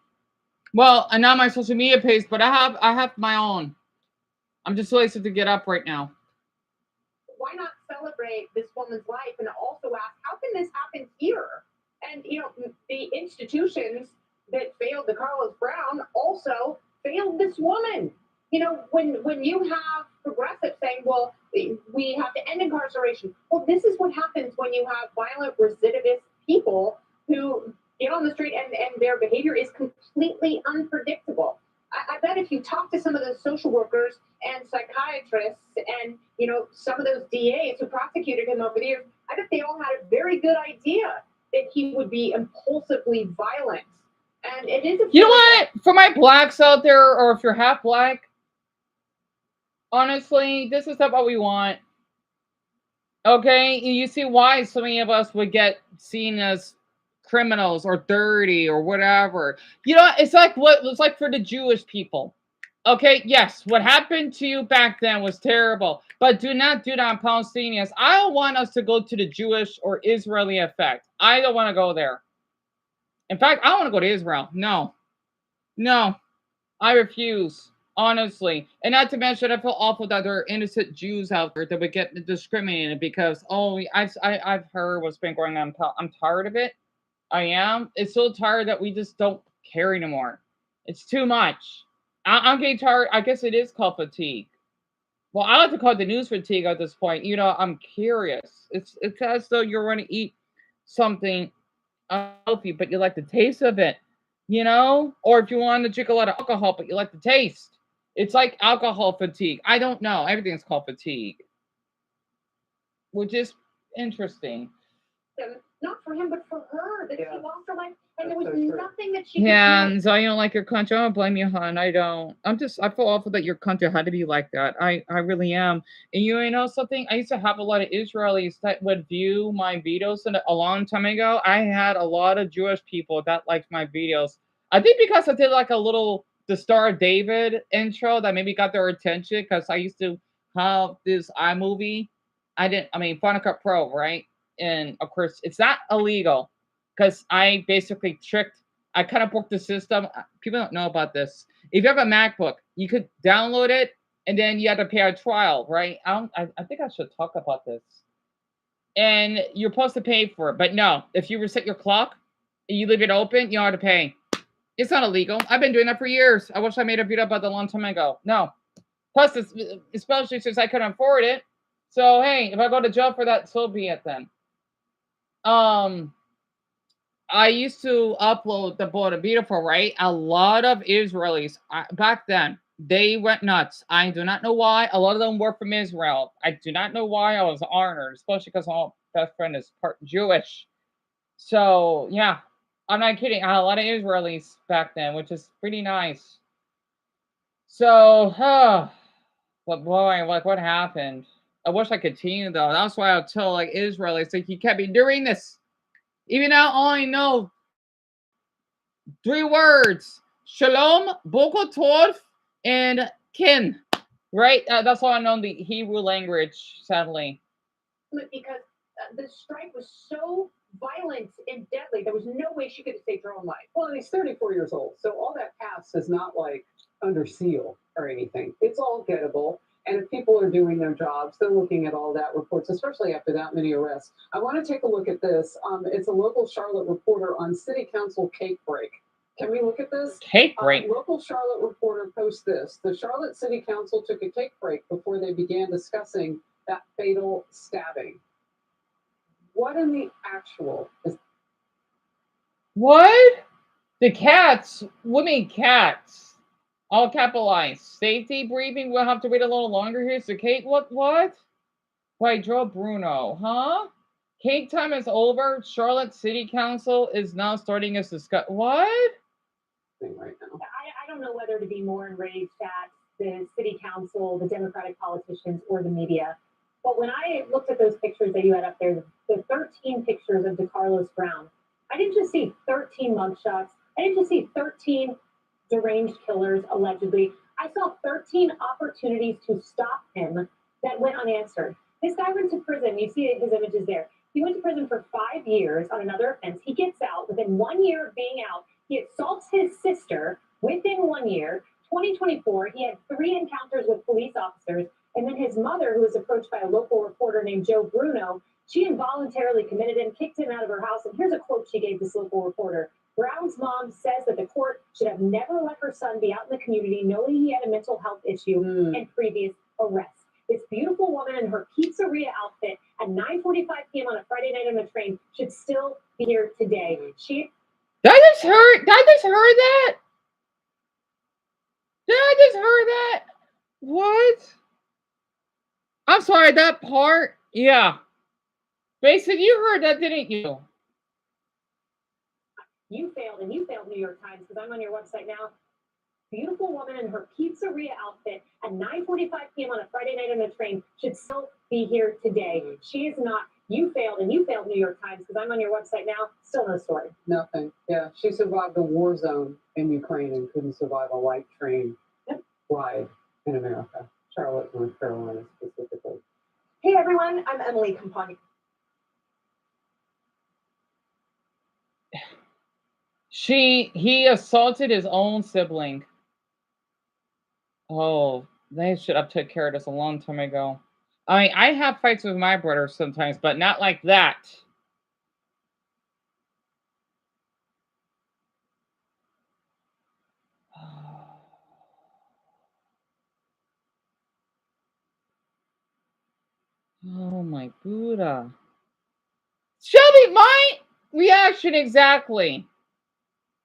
Speaker 2: Well, not my social media page, but I have my own. I'm just lazy to get up right now.
Speaker 7: why not celebrate this woman's life and also ask, how can this happen here? And the institutions that failed the Carlos Brown also failed this woman. When you have progressives saying, well, we have to end incarceration. Well, this is what happens when you have violent recidivist people who get on the street and their behavior is completely unpredictable. I bet if you talk to some of those social workers and psychiatrists and some of those DAs who prosecuted him over the years, I bet they all had a very good idea that he would be impulsively violent. And it is
Speaker 2: You know what? For my blacks out there, or if you're half black, honestly, this is not what we want. Okay? You see why so many of us would get seen as criminals or dirty or whatever. It's like what it's like for the Jewish people. Okay, yes, what happened to you back then was terrible, but do not do that on Palestinians. I don't want us to go to the Jewish or Israeli effect. I don't want to go there. In fact, I don't want to go to Israel. No, I refuse, honestly. And not to mention, I feel awful that there are innocent Jews out there that would get discriminated because, I've heard what's been going on. I'm tired of it. I am. It's so tired that we just don't care anymore. It's too much. I'm getting tired. I guess it is called fatigue. Well, I like to call it the news fatigue at this point. I'm curious. It's as though you're going to eat something unhealthy, but you like the taste of it. Or if you want to drink a lot of alcohol, but you like the taste. It's like alcohol fatigue. I don't know. Everything's called fatigue, which is interesting.
Speaker 7: Not for him, but for her. That she lost her life, and there was nothing that she
Speaker 2: Yeah,
Speaker 7: could
Speaker 2: so you don't like your country. I don't blame you, hon. I don't. I feel awful that your country had to be like that. I really am. And you know something? I used to have a lot of Israelis that would view my videos a long time ago. I had a lot of Jewish people that liked my videos. I think because I did like a little the Star of David intro that maybe got their attention because I used to have this iMovie. Final Cut Pro, right? And of course, it's not illegal because I basically I kind of broke the system. People don't know about this. If you have a MacBook, you could download it and then you have to pay a trial, right? I think I should talk about this. And you're supposed to pay for it, but no, if you reset your clock and you leave it open, you don't have to pay. It's not illegal. I've been doing that for years. I wish I made a video about that a long time ago. No. Plus, especially since I couldn't afford it. So, hey, if I go to jail for that, so be it then. I used to upload the Border Beautiful, right? A lot of Israelis back then, they went nuts. I do not know why. A lot of them were from Israel. I do not know why I was honored, especially because my best friend is part Jewish. So, yeah, I'm not kidding. I had a lot of Israelis back then, which is pretty nice. So, but boy, like what happened? I wish I continued though. That's why I'll tell like Israelis, like you can't be doing this. Even now, I only know 3 words: Shalom, Boker Tov, and Kin. Right? That's all I know in the Hebrew language, sadly.
Speaker 7: Because the strike was so violent and deadly, there was no way she could have saved her own life.
Speaker 5: Well, and he's 34 years old, so all that past is not like under seal or anything. It's all gettable. And if people are doing their jobs, they're looking at all that reports, especially after that many arrests. I want to take a look at this. It's a local Charlotte reporter on City Council cake break. Can we look at this?
Speaker 2: Cake break?
Speaker 5: Local Charlotte reporter posts this. The Charlotte City Council took a cake break before they began discussing that fatal stabbing. What in the actual is...
Speaker 2: What? The cats? What mean cats? All capitalized. Safety briefing. We'll have to wait a little longer here. So Kate, what? Why, Joe Bruno, huh? Cake time is over. Charlotte City Council is now starting its discuss. What?
Speaker 5: Right now.
Speaker 8: I don't know whether to be more enraged at the city council, the Democratic politicians, or the media. But when I looked at those pictures that you had up there, the 13 pictures of DeCarlos Brown, I didn't just see 13 mugshots. I didn't just see 13 deranged killers, allegedly. I saw 13 opportunities to stop him that went unanswered. This guy went to prison. You see his images there. He went to prison for 5 years on another offense. He gets out. Within 1 year of being out, he assaults his sister within 1 year. 2024, he had 3 encounters with police officers. And then his mother, who was approached by a local reporter named Joe Bruno, she involuntarily committed him, kicked him out of her house. And here's a quote she gave this local reporter. Brown's mom says that the court should have never let her son be out in the community knowing he had a mental health issue and previous arrests. This beautiful woman in her pizzeria outfit at 9:45 p.m. on a Friday night on a train should still be here today.
Speaker 2: That just heard that? Did I just heard that? What? I'm sorry, that part? Yeah. Basically, you heard that, didn't you?
Speaker 8: You failed, and you failed, New York Times, because I'm on your website now. Beautiful woman in her pizzeria outfit at 9:45 p.m. on a Friday night on a train should still be here today. She is not. You failed, and you failed, New York Times, because I'm on your website now. Still no story.
Speaker 5: Nothing. Yeah, she survived a war zone in Ukraine and couldn't survive a light train ride in America. Charlotte, North Carolina, specifically.
Speaker 9: Hey everyone, I'm Emily Campani.
Speaker 2: He assaulted his own sibling. Oh, they should have took care of this a long time ago. I mean, I have fights with my brother sometimes, but not like that. Oh my Buddha. Shelby, my reaction exactly.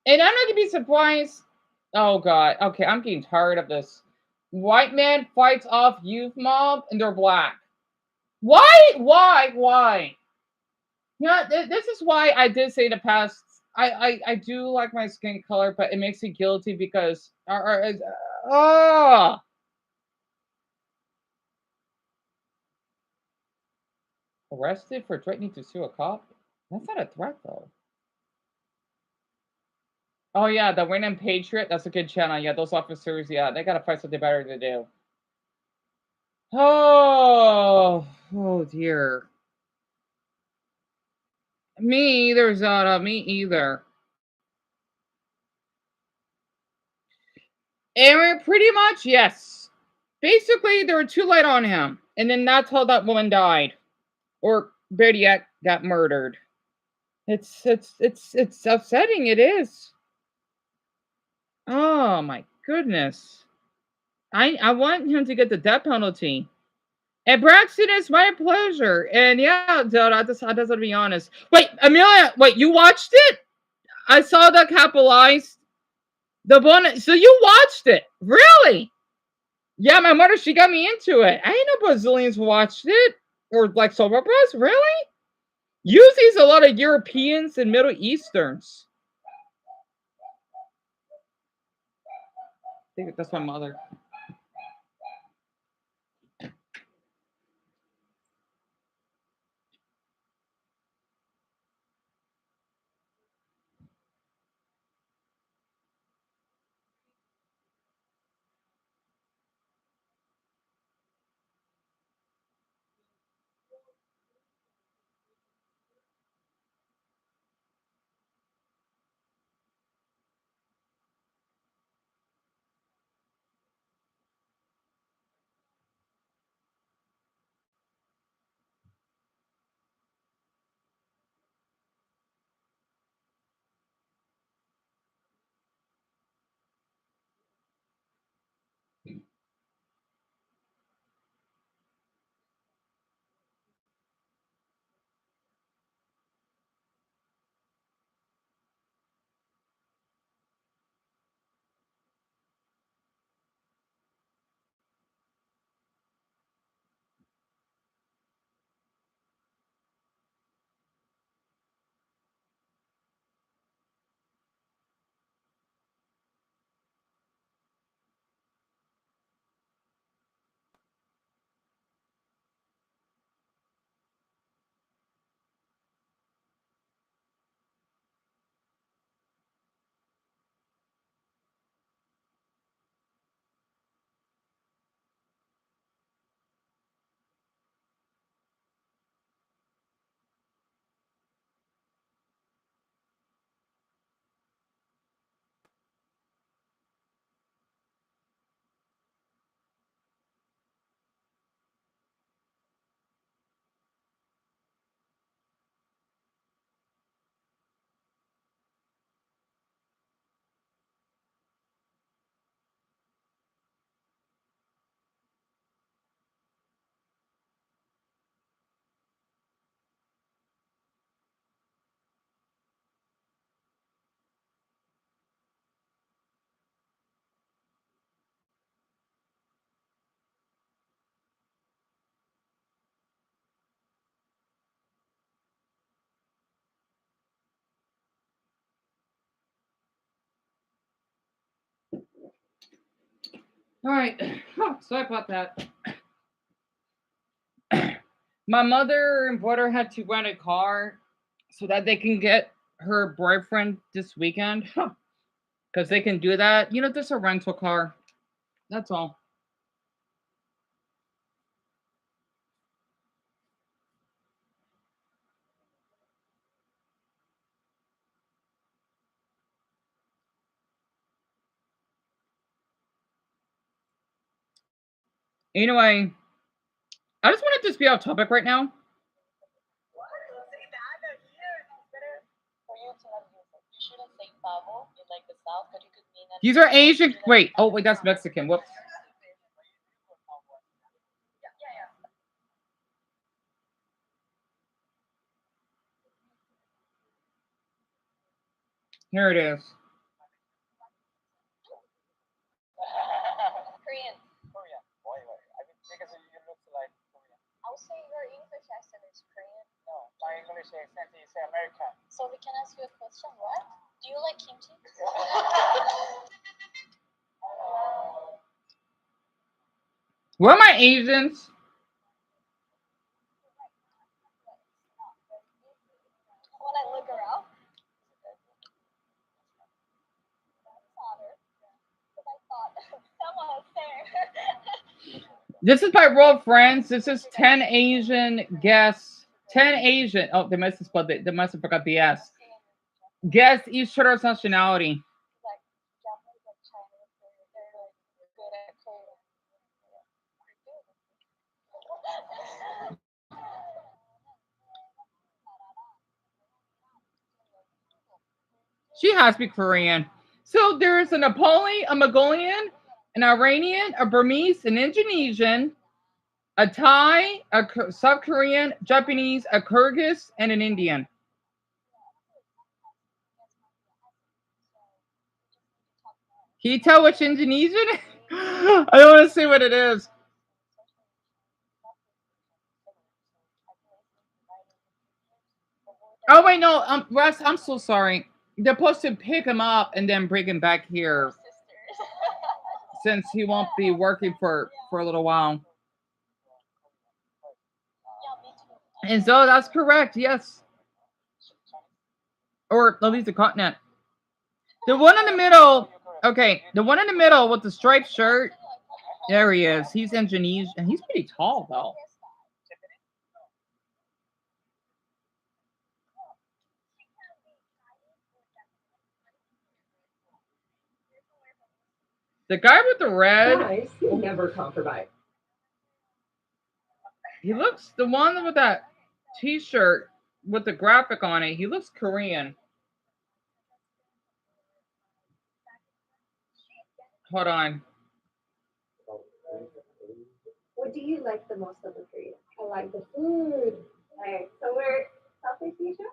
Speaker 2: And I'm not gonna be surprised. Oh god. Okay, I'm getting tired of this. White man fights off youth mob and they're black. Why? Yeah, this is why I did say in the past. I do like my skin color, but it makes me guilty because arrested for threatening to sue a cop. That's not a threat though. Oh yeah, the Wayne and Patriot. That's a good channel. Yeah, those officers. Yeah, they gotta find something better to do. Oh dear. Me either, Zara. Me either. And pretty much, yes. Basically, they were too light on him. And then that's how that woman died. Or better yet, got murdered. It's upsetting, it is. Oh my goodness. I want him to get the death penalty. And Braxton, it's my pleasure. And yeah, dude, I just want to be honest. Wait, Amelia, wait, you watched it? I saw that capitalized. The bonus. So you watched it, really? Yeah, my mother, she got me into it. I ain't know Brazilians watched it or like soap operas, really? Usually, it's a lot of Europeans and Middle Easterns. I think that's my mother. All right. Sorry about that. My mother and brother had to rent a car so that they can get her boyfriend this weekend. Because they can do that. You know, just a rental car. That's all. Anyway, I just want to just be off topic right now. These are Asian. Wait. Oh, wait. That's Mexican. Whoops. Here it is.
Speaker 4: Korean. Korean. Why? I mean, because you look like Korean. I'll say your English accent is Korean. No, my English accent is American. So we can ask you a question. What? Do you like kimchi?
Speaker 2: Where are my Asians?
Speaker 4: When I look around, I thought someone was there.
Speaker 2: This is my real friends. This is 10 Asian guests. 10 Asian. Oh, they must have spelled it. They must have forgot the S. Guess each other's nationality.
Speaker 4: Like Japanese, like Chinese, they're like good at Korean.
Speaker 2: She has to be Korean. So there's a Nepali, a Mongolian, an Iranian, a Burmese, an Indonesian, a Thai, a South Korean, Japanese, a Kyrgyz, and an Indian. Can you tell which Indonesian? I don't want to say what it is. Oh wait, no, Russ, I'm so sorry. They're supposed to pick him up and then bring him back here since he won't be working for a little while. And so that's correct, yes. Or at least the continent. The one in the middle, okay, the one in the middle with the striped shirt, there he is. He's Indonesian, and he's pretty tall though. The guy with the red.
Speaker 9: Guys, you never compromise.
Speaker 2: He looks the one with that T-shirt with the graphic on it. He looks Korean. Hold on.
Speaker 9: What do you like the most of the Korea? I like the food. Right. So we're Southeast Asia?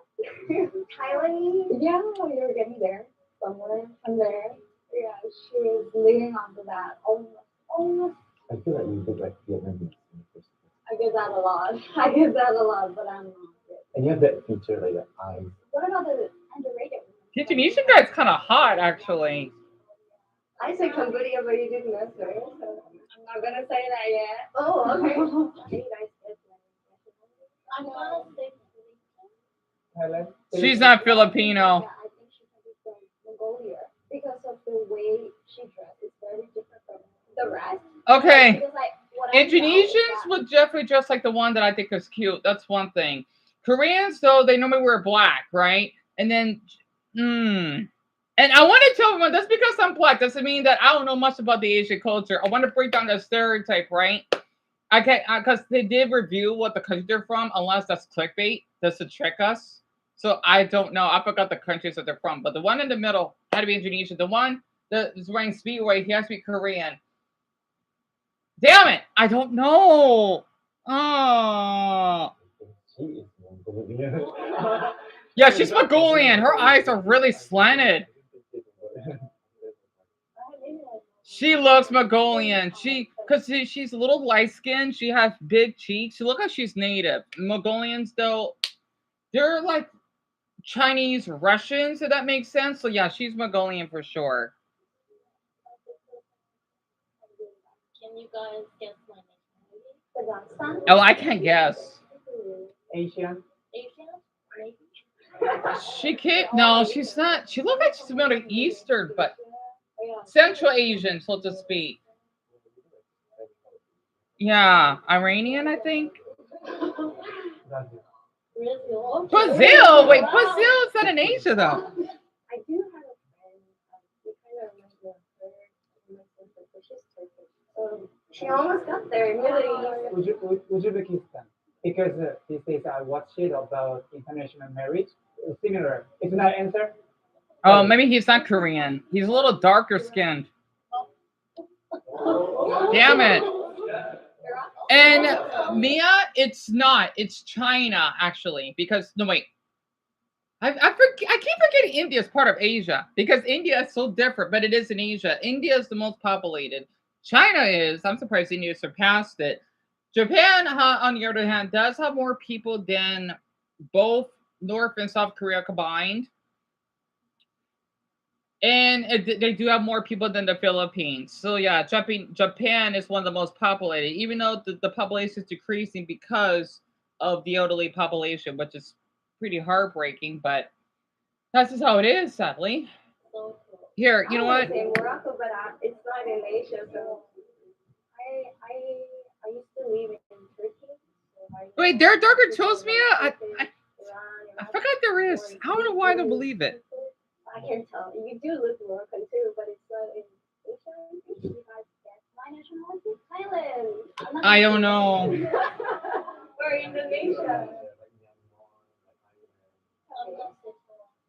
Speaker 9: Thailand? Yeah, you're getting there. Somewhere from there. Yeah, she is leading on to that. Almost.
Speaker 1: I feel like you look like Vietnamese.
Speaker 9: I get that a lot. I get that a lot, but I'm not good.
Speaker 1: And you have that feature like the eyes.
Speaker 9: What about the underrated?
Speaker 2: The Indonesian guy's kind of hot, actually.
Speaker 9: I say Cambodia, but you didn't answer. So I'm not gonna say that yet. Oh, okay. I'm gonna say
Speaker 1: Thailand.
Speaker 2: She's not Filipino.
Speaker 9: yeah, I think she could be from Mongolia because of the way she dresses. It's very different from the rest.
Speaker 2: Okay.
Speaker 9: Because, like, what I know is
Speaker 2: Indonesians
Speaker 9: that-
Speaker 2: would definitely dress like the one that I think is cute. That's one thing. Koreans, though, they normally wear black, right? And then, And I want to tell everyone, that's because I'm black doesn't mean that I don't know much about the Asian culture. I want to break down the stereotype, right? I can't, because they did review what the country they're from, unless that's clickbait, just to trick us. So I don't know. I forgot the countries that they're from. But the one in the middle had to be Indonesian. The one that is wearing Speedway, he has to be Korean. Damn it! I don't know. Oh. Yeah, she's Mongolian. Her eyes are really slanted. She looks Mongolian. Because she's a little light skinned. She has big cheeks. She looks like she's native. Mongolians, though, they're like Chinese Russians, if that makes sense. So yeah, she's Mongolian for sure.
Speaker 9: Can you guys guess my nationality? Kazakhstan?
Speaker 2: Oh, I can't guess.
Speaker 6: Asian.
Speaker 9: Asian? Maybe?
Speaker 2: She can't. No, she's not. She looks like she's Middle Eastern, but Central Asian, so to speak. Yeah, Iranian, I think.
Speaker 9: Brazil.
Speaker 2: Brazil. Wait,
Speaker 9: Wow.
Speaker 2: Brazil is not in Asia though.
Speaker 9: I do have a friend. We kind of remember her. My sister, but she's Turkish. She almost got there. Really.
Speaker 6: Uzbekistan. Because these days I watched it about international marriage. Similar. It's not answer.
Speaker 2: Oh, maybe he's not Korean. He's a little darker skinned. Damn it. And Mia, it's not. It's China actually. Because no wait. I keep forgetting India is part of Asia because India is so different, but it is in Asia. India is the most populated. China is. I'm surprised India surpassed it. Japan, on the other hand, does have more people than both North and South Korea combined. And they do have more people than the Philippines. So yeah, Japan is one of the most populated, even though the population is decreasing because of the elderly population, which is pretty heartbreaking, but that's just how it is, sadly.
Speaker 9: So cool.
Speaker 2: Here, you know what?
Speaker 9: I would say Morocco, but it's not in Asia, so I used to live in Turkey. So
Speaker 2: Wait, there are darker toes, Mia?
Speaker 9: Iran,
Speaker 2: I forgot there is. I don't know why I don't believe it.
Speaker 9: I can tell. You do look Moroccan too, but it's not in Asia. You guys guess my nationality? Thailand.
Speaker 2: I don't know.
Speaker 9: Or Indonesia.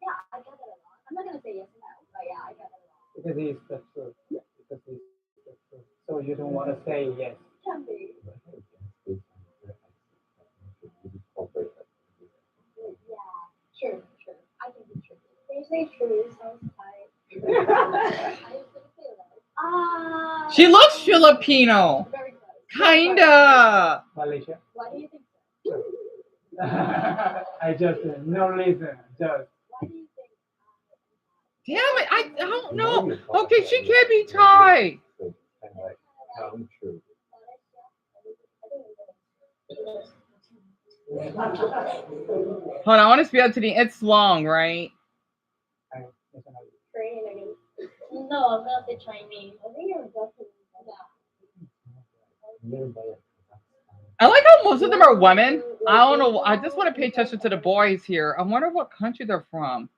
Speaker 9: Yeah, I got that a lot. I'm not gonna say yes or no, but yeah, I got that a lot.
Speaker 6: Because it's the truth. Because it's the truth. So you don't want to say yes.
Speaker 9: Can be. Yeah, true. I can be true. They say true sounds tight. I used to feel that.
Speaker 2: She looks Filipino.
Speaker 9: Very close.
Speaker 2: Kinda.
Speaker 6: Malaysia.
Speaker 9: Why do you think so?
Speaker 6: I just no reason. Just
Speaker 9: Why do you think
Speaker 2: Damn it, I don't know. Okay, she can't be Thai.
Speaker 1: True.
Speaker 2: Hold on, I want to speak out to the. It's long, right?
Speaker 9: Korean again? No, I'm gonna say Chinese. I think you're definitely
Speaker 2: I like how most of them are women. I don't know. I just want to pay attention to the boys here. I wonder what country they're from.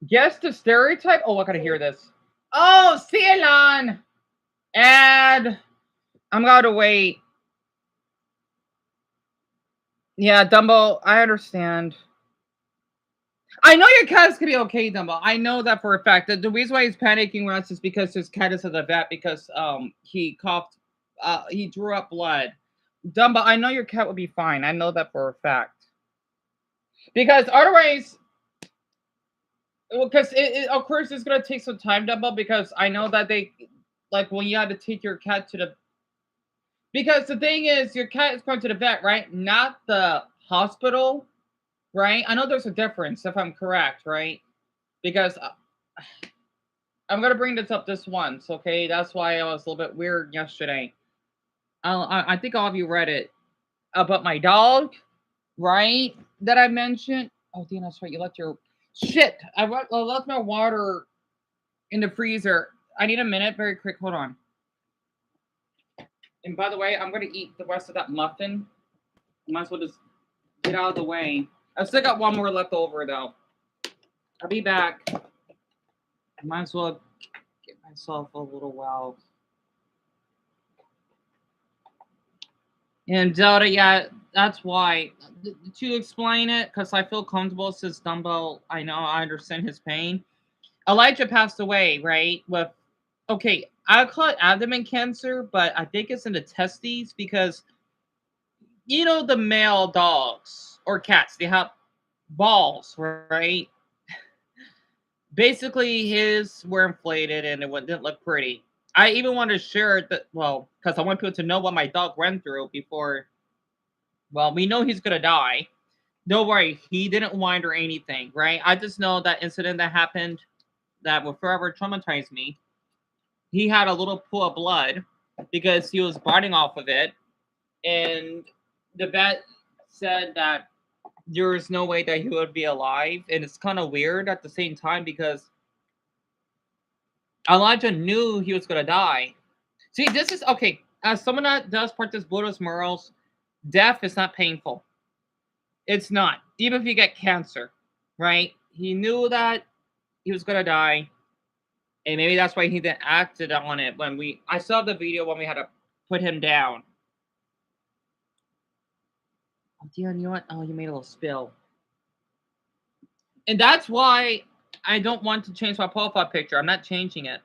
Speaker 2: Guess the stereotype. Oh, I gotta hear this. Oh, Ceylon. And I'm gonna wait. Yeah, Dumbo, I understand. I know your cat's gonna be okay, Dumbo. I know that for a fact. The reason why he's panicking Russ is because his cat is at the vet because he coughed, he drew up blood. Dumbo, I know your cat will be fine. I know that for a fact. Because otherwise, because of course it's gonna take some time, Dumbo. Because I know that they, like when you had to take your cat to the. Because the thing is, your cat is going to the vet, right? Not the hospital. Right? I know there's a difference if I'm correct, right? Because I'm going to bring this up this once, okay? That's why I was a little bit weird yesterday. I think all of you read it about my dog, right? That I mentioned. Oh, Dina, that's right. You left your shit. I left my water in the freezer. I need a minute, very quick. Hold on. And by the way, I'm going to eat the rest of that muffin. I might as well just get out of the way. I've still got one more left over, though. I'll be back. I might as well get myself a little well. And Zelda, yeah, that's why. To explain it, because I feel comfortable, says Dumbo. I know, I understand his pain. Elijah passed away, right? With, okay, I call it abdomen cancer, but I think it's in the testes because, you know, the male dogs or cats, they have balls, right? Basically, his were inflated and it didn't look pretty. I even want to share that, well, because I want people to know what my dog went through before. Well, we know he's gonna die. Don't worry, he didn't whine or anything, right? I just know that incident that happened that will forever traumatize me. he had a little pool of blood because he was biting off of it, and the vet said that there is no way that he would be alive, and it's kind of weird at the same time because Elijah knew he was gonna die. See, this is okay. As someone that does practice Buddhist morals, death is not painful. It's not, even if you get cancer, right? He knew that he was gonna die, and maybe that's why he didn't act on it when I saw the video when we had to put him down. Oh, Dion, you know what? Oh, you made a little spill. And that's why I don't want to change my profile picture. I'm not changing it.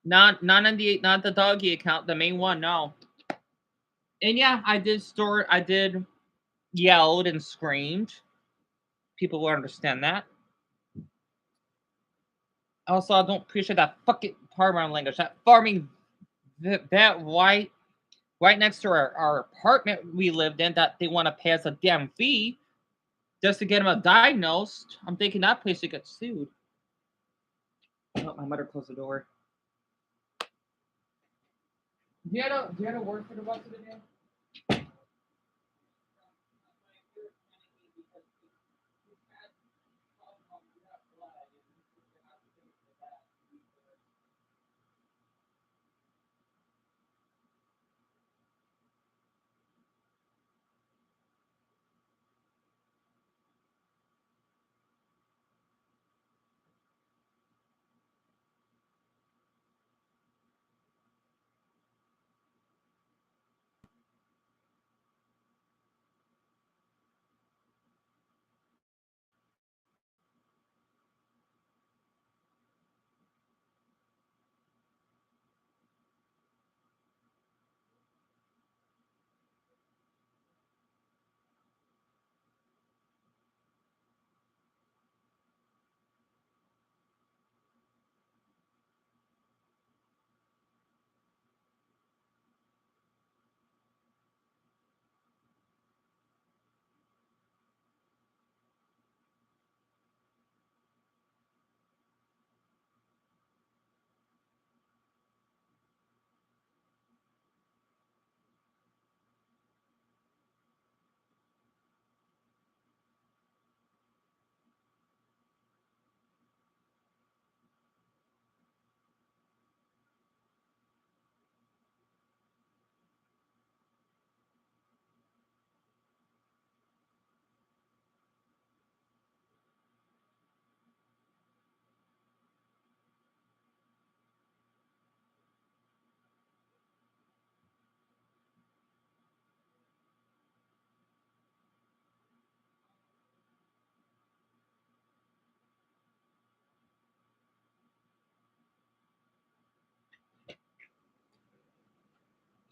Speaker 2: Not the doggy account, the main one, no. And yeah, I did yelled and screamed. People will understand that. Also, I don't appreciate that fucking farming language. That farming that white right next to our apartment we lived in that they want to pay us a damn fee just to get him diagnosed. I'm thinking that place should get sued. Oh, my mother closed the door. Do you have a word for the rest of the day?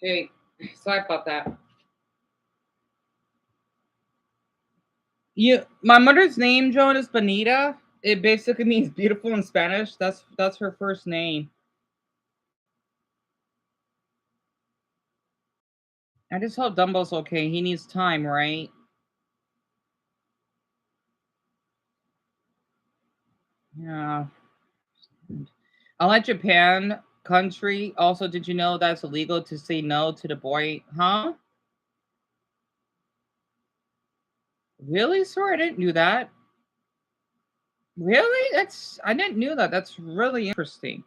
Speaker 2: Okay, sorry about that. My mother's name, Joan, is Benita. It basically means beautiful in Spanish. That's her first name. I just hope Dumbo's okay. He needs time, right? Yeah. Unlike Japan country, also, did you know that it's illegal to say no to the boy? Huh? Really, sir? I didn't know that. Really? I didn't know that. That's really interesting.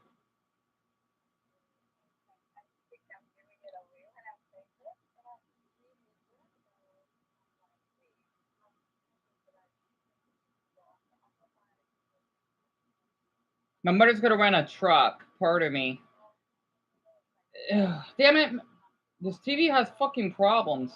Speaker 2: My mother's gonna rent a truck. Pardon me. Ugh, damn it. This TV has fucking problems.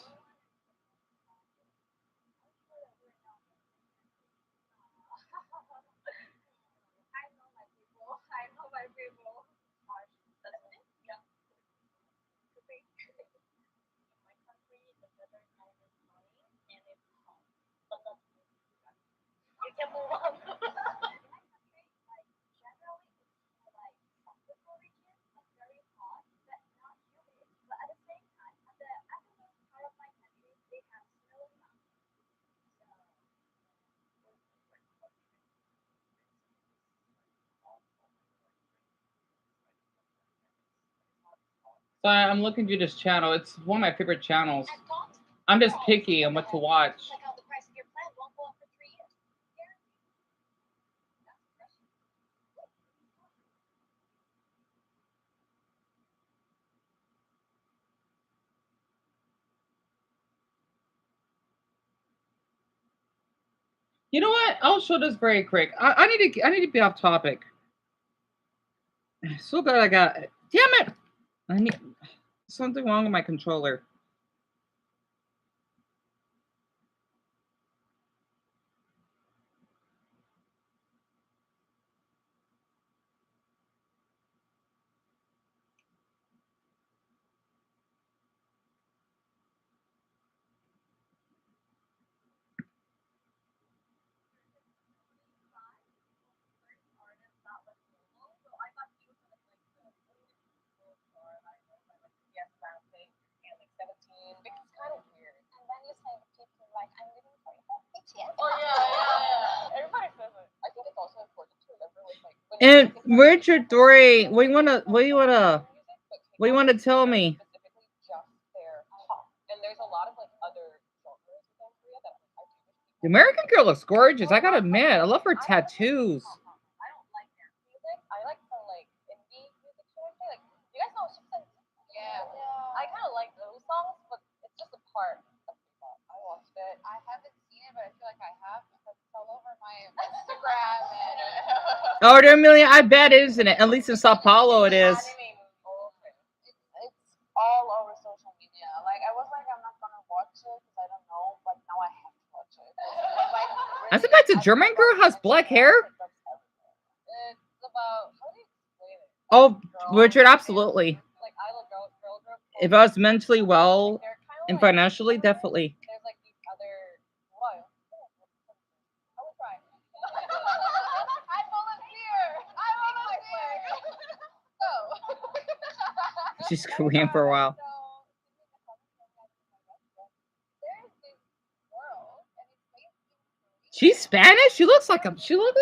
Speaker 2: So I'm looking through this channel. It's one of my favorite channels. I'm just picky on what to watch. You know what? I'll show this very quick. I need to be off topic. So glad I got it. Damn it! I need something wrong with my controller. And Richard Three, what do you wanna tell me? The American Girl looks gorgeous. I gotta admit, I love her tattoos. Oh, there are a million. I bet, isn't it? At least in Sao Paulo, it is. I think that's a German girl who has black hair. Oh, Richard, absolutely. If I was mentally well and financially, definitely. She's Korean for a while. She's Spanish. She looks like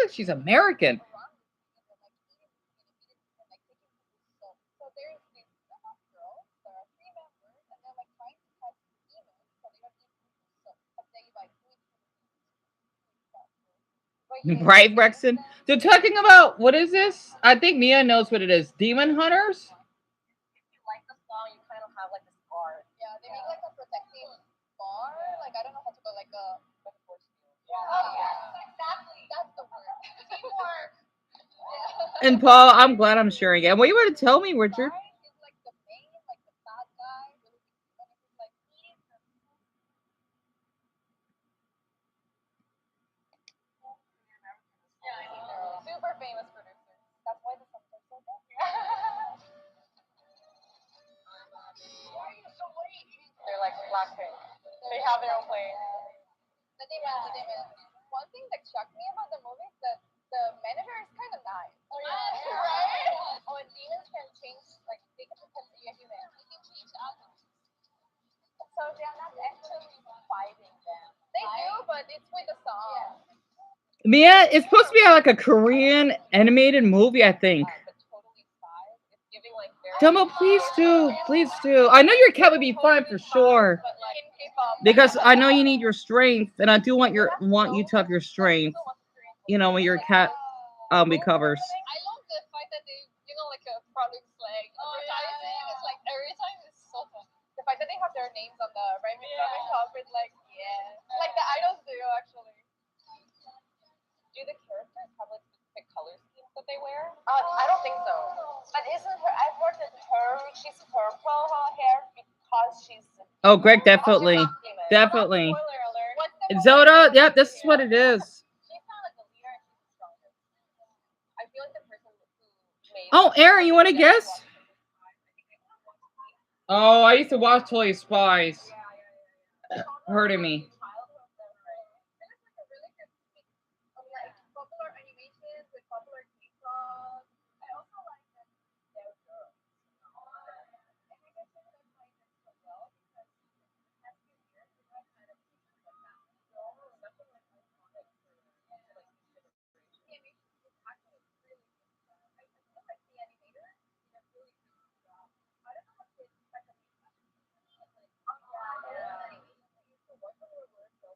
Speaker 2: she's American. Right, Brexton? They're talking about what is this? I think Mia knows what it is. Demon Hunters? And Paul, I'm glad I'm sharing it. What do you want to tell me, Richard? Mia, it's supposed to be like a Korean animated movie, I think. Dumbo, please do. Please do. I know your cat would be fine for sure. Because I know you need your strength, and I do want you to have your strength. You know, when your cat recovers. Oh, Greg, definitely. Definitely. Zelda, yep, this is what it is. Oh, Aaron, you want to guess? Oh, I used to watch Toy Spies. Hurting me.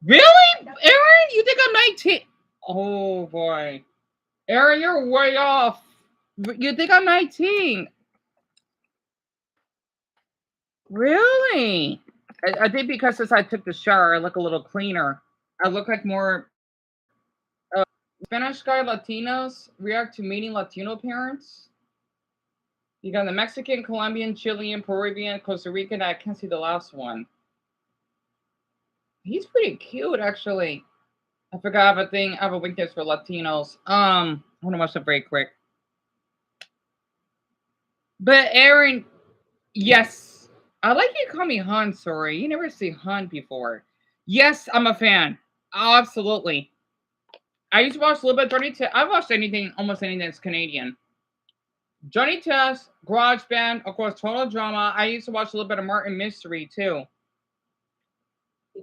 Speaker 2: Really? Aaron, you think I'm 19? Oh boy. Aaron, you're way off. You think I'm 19? Really? I think because since I took the shower, I look a little cleaner. I look like more Spanish guy Latinos react to meeting Latino parents. You got the Mexican, Colombian, Chilean, Peruvian, Costa Rican. I can't see the last one. He's pretty cute, actually. I forgot I have a thing. I have a weakness for Latinos. I want to watch that very quick. But Aaron, yes, I like you call me Han. Sorry, you never say Han before. Yes, I'm a fan. Absolutely. I used to watch a little bit of Johnny Test. I've watched anything, almost anything that's Canadian. Johnny Test, Garage Band, of course, Total Drama. I used to watch a little bit of Martin Mystery too.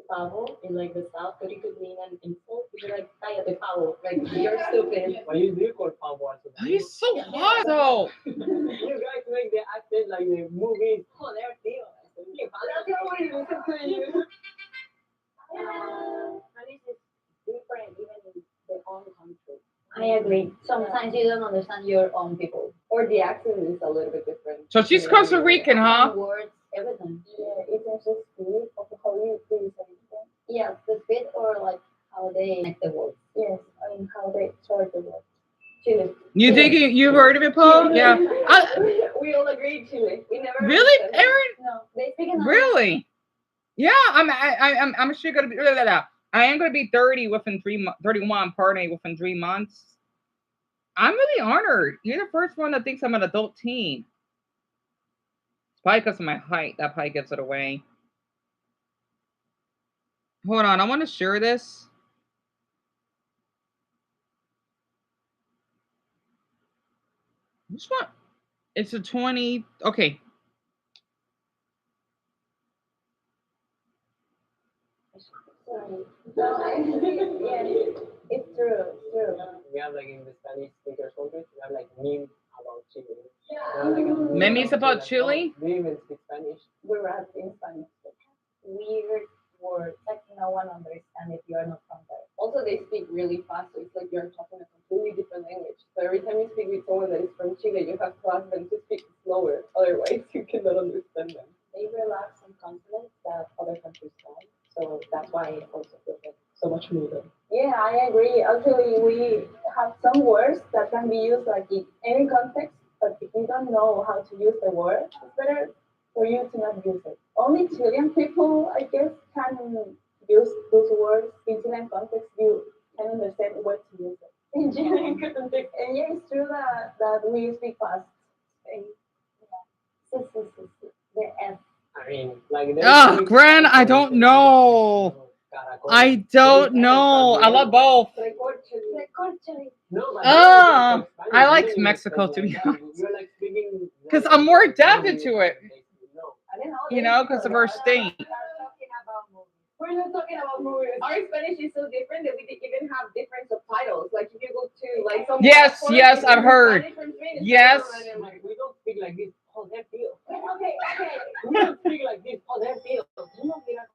Speaker 10: Pavo in like the South, but it could mean an insult. You're like, cállate, pavo. Like, you're stupid.
Speaker 6: Why you do call pavo also?
Speaker 2: He's so hot though.
Speaker 6: You guys make the accent like the movies. Oh, they're tío.
Speaker 10: That's how we listen to you. Spanish is different even in their own country. I agree. Sometimes you don't understand your own people. Or the accent is a little bit different.
Speaker 2: So she's Costa Rican, huh?
Speaker 10: Words, everything. Yeah, it's just speed of how you say everything. Yeah, the speed or like how they make the words. Yes, I mean how they start the words. Chile.
Speaker 2: You think you've heard of it, Paul? Yeah.
Speaker 10: We all agree, Chile. We never.
Speaker 2: Really, Aaron?
Speaker 10: No, they speak in
Speaker 2: Really? Yeah, I'm actually gonna be. I am gonna be 30 within 31. Pardon me, within 3 months. I'm really honored. You're the first one that thinks I'm an adult teen. It's probably because of my height. That probably gives it away. Hold on, I want to share this. Which one? It's a 20. Okay.
Speaker 10: Sorry. No, yes, it's true.
Speaker 6: We have like in the Spanish speaker countries, we have like meme about Chile.
Speaker 10: Yeah.
Speaker 2: Memes about Chile?
Speaker 6: Do you even speak Spanish?
Speaker 10: We rap in Spanish. Weird words like no one understands if you are not from there.
Speaker 11: Also, they speak really fast, so it's like you're talking a completely different language. So every time you speak with someone that is from Chile, you have to ask them to speak slower, otherwise you cannot understand them.
Speaker 10: They relax some consonants that other countries don't, so that's why it also feels like
Speaker 11: So much smoother.
Speaker 10: yeah, I agree. Actually, we have some words that can be used like in any context, but if you don't know how to use the word, it's better for you to not use it. Only Chilean people, I guess, can use those words in Chilean context. You can understand where to use it in Chilean context. And yeah, it's true that we speak fast. And, yeah. The F.
Speaker 6: I mean, like.
Speaker 2: Oh, Gren, I don't know. I don't know. I love both.
Speaker 6: No, but
Speaker 2: I like Mexico to be honest. Because I'm more adapted to it. You know, because of our state.
Speaker 11: We're not talking about movies. Our Spanish is so different that we even have different subtitles. Like if you go to like some
Speaker 2: Yes, I've heard. Yes.
Speaker 6: We don't speak like this. Oh, that deal.
Speaker 10: Okay.
Speaker 6: We don't speak like this. Oh, that deal. We don't speak like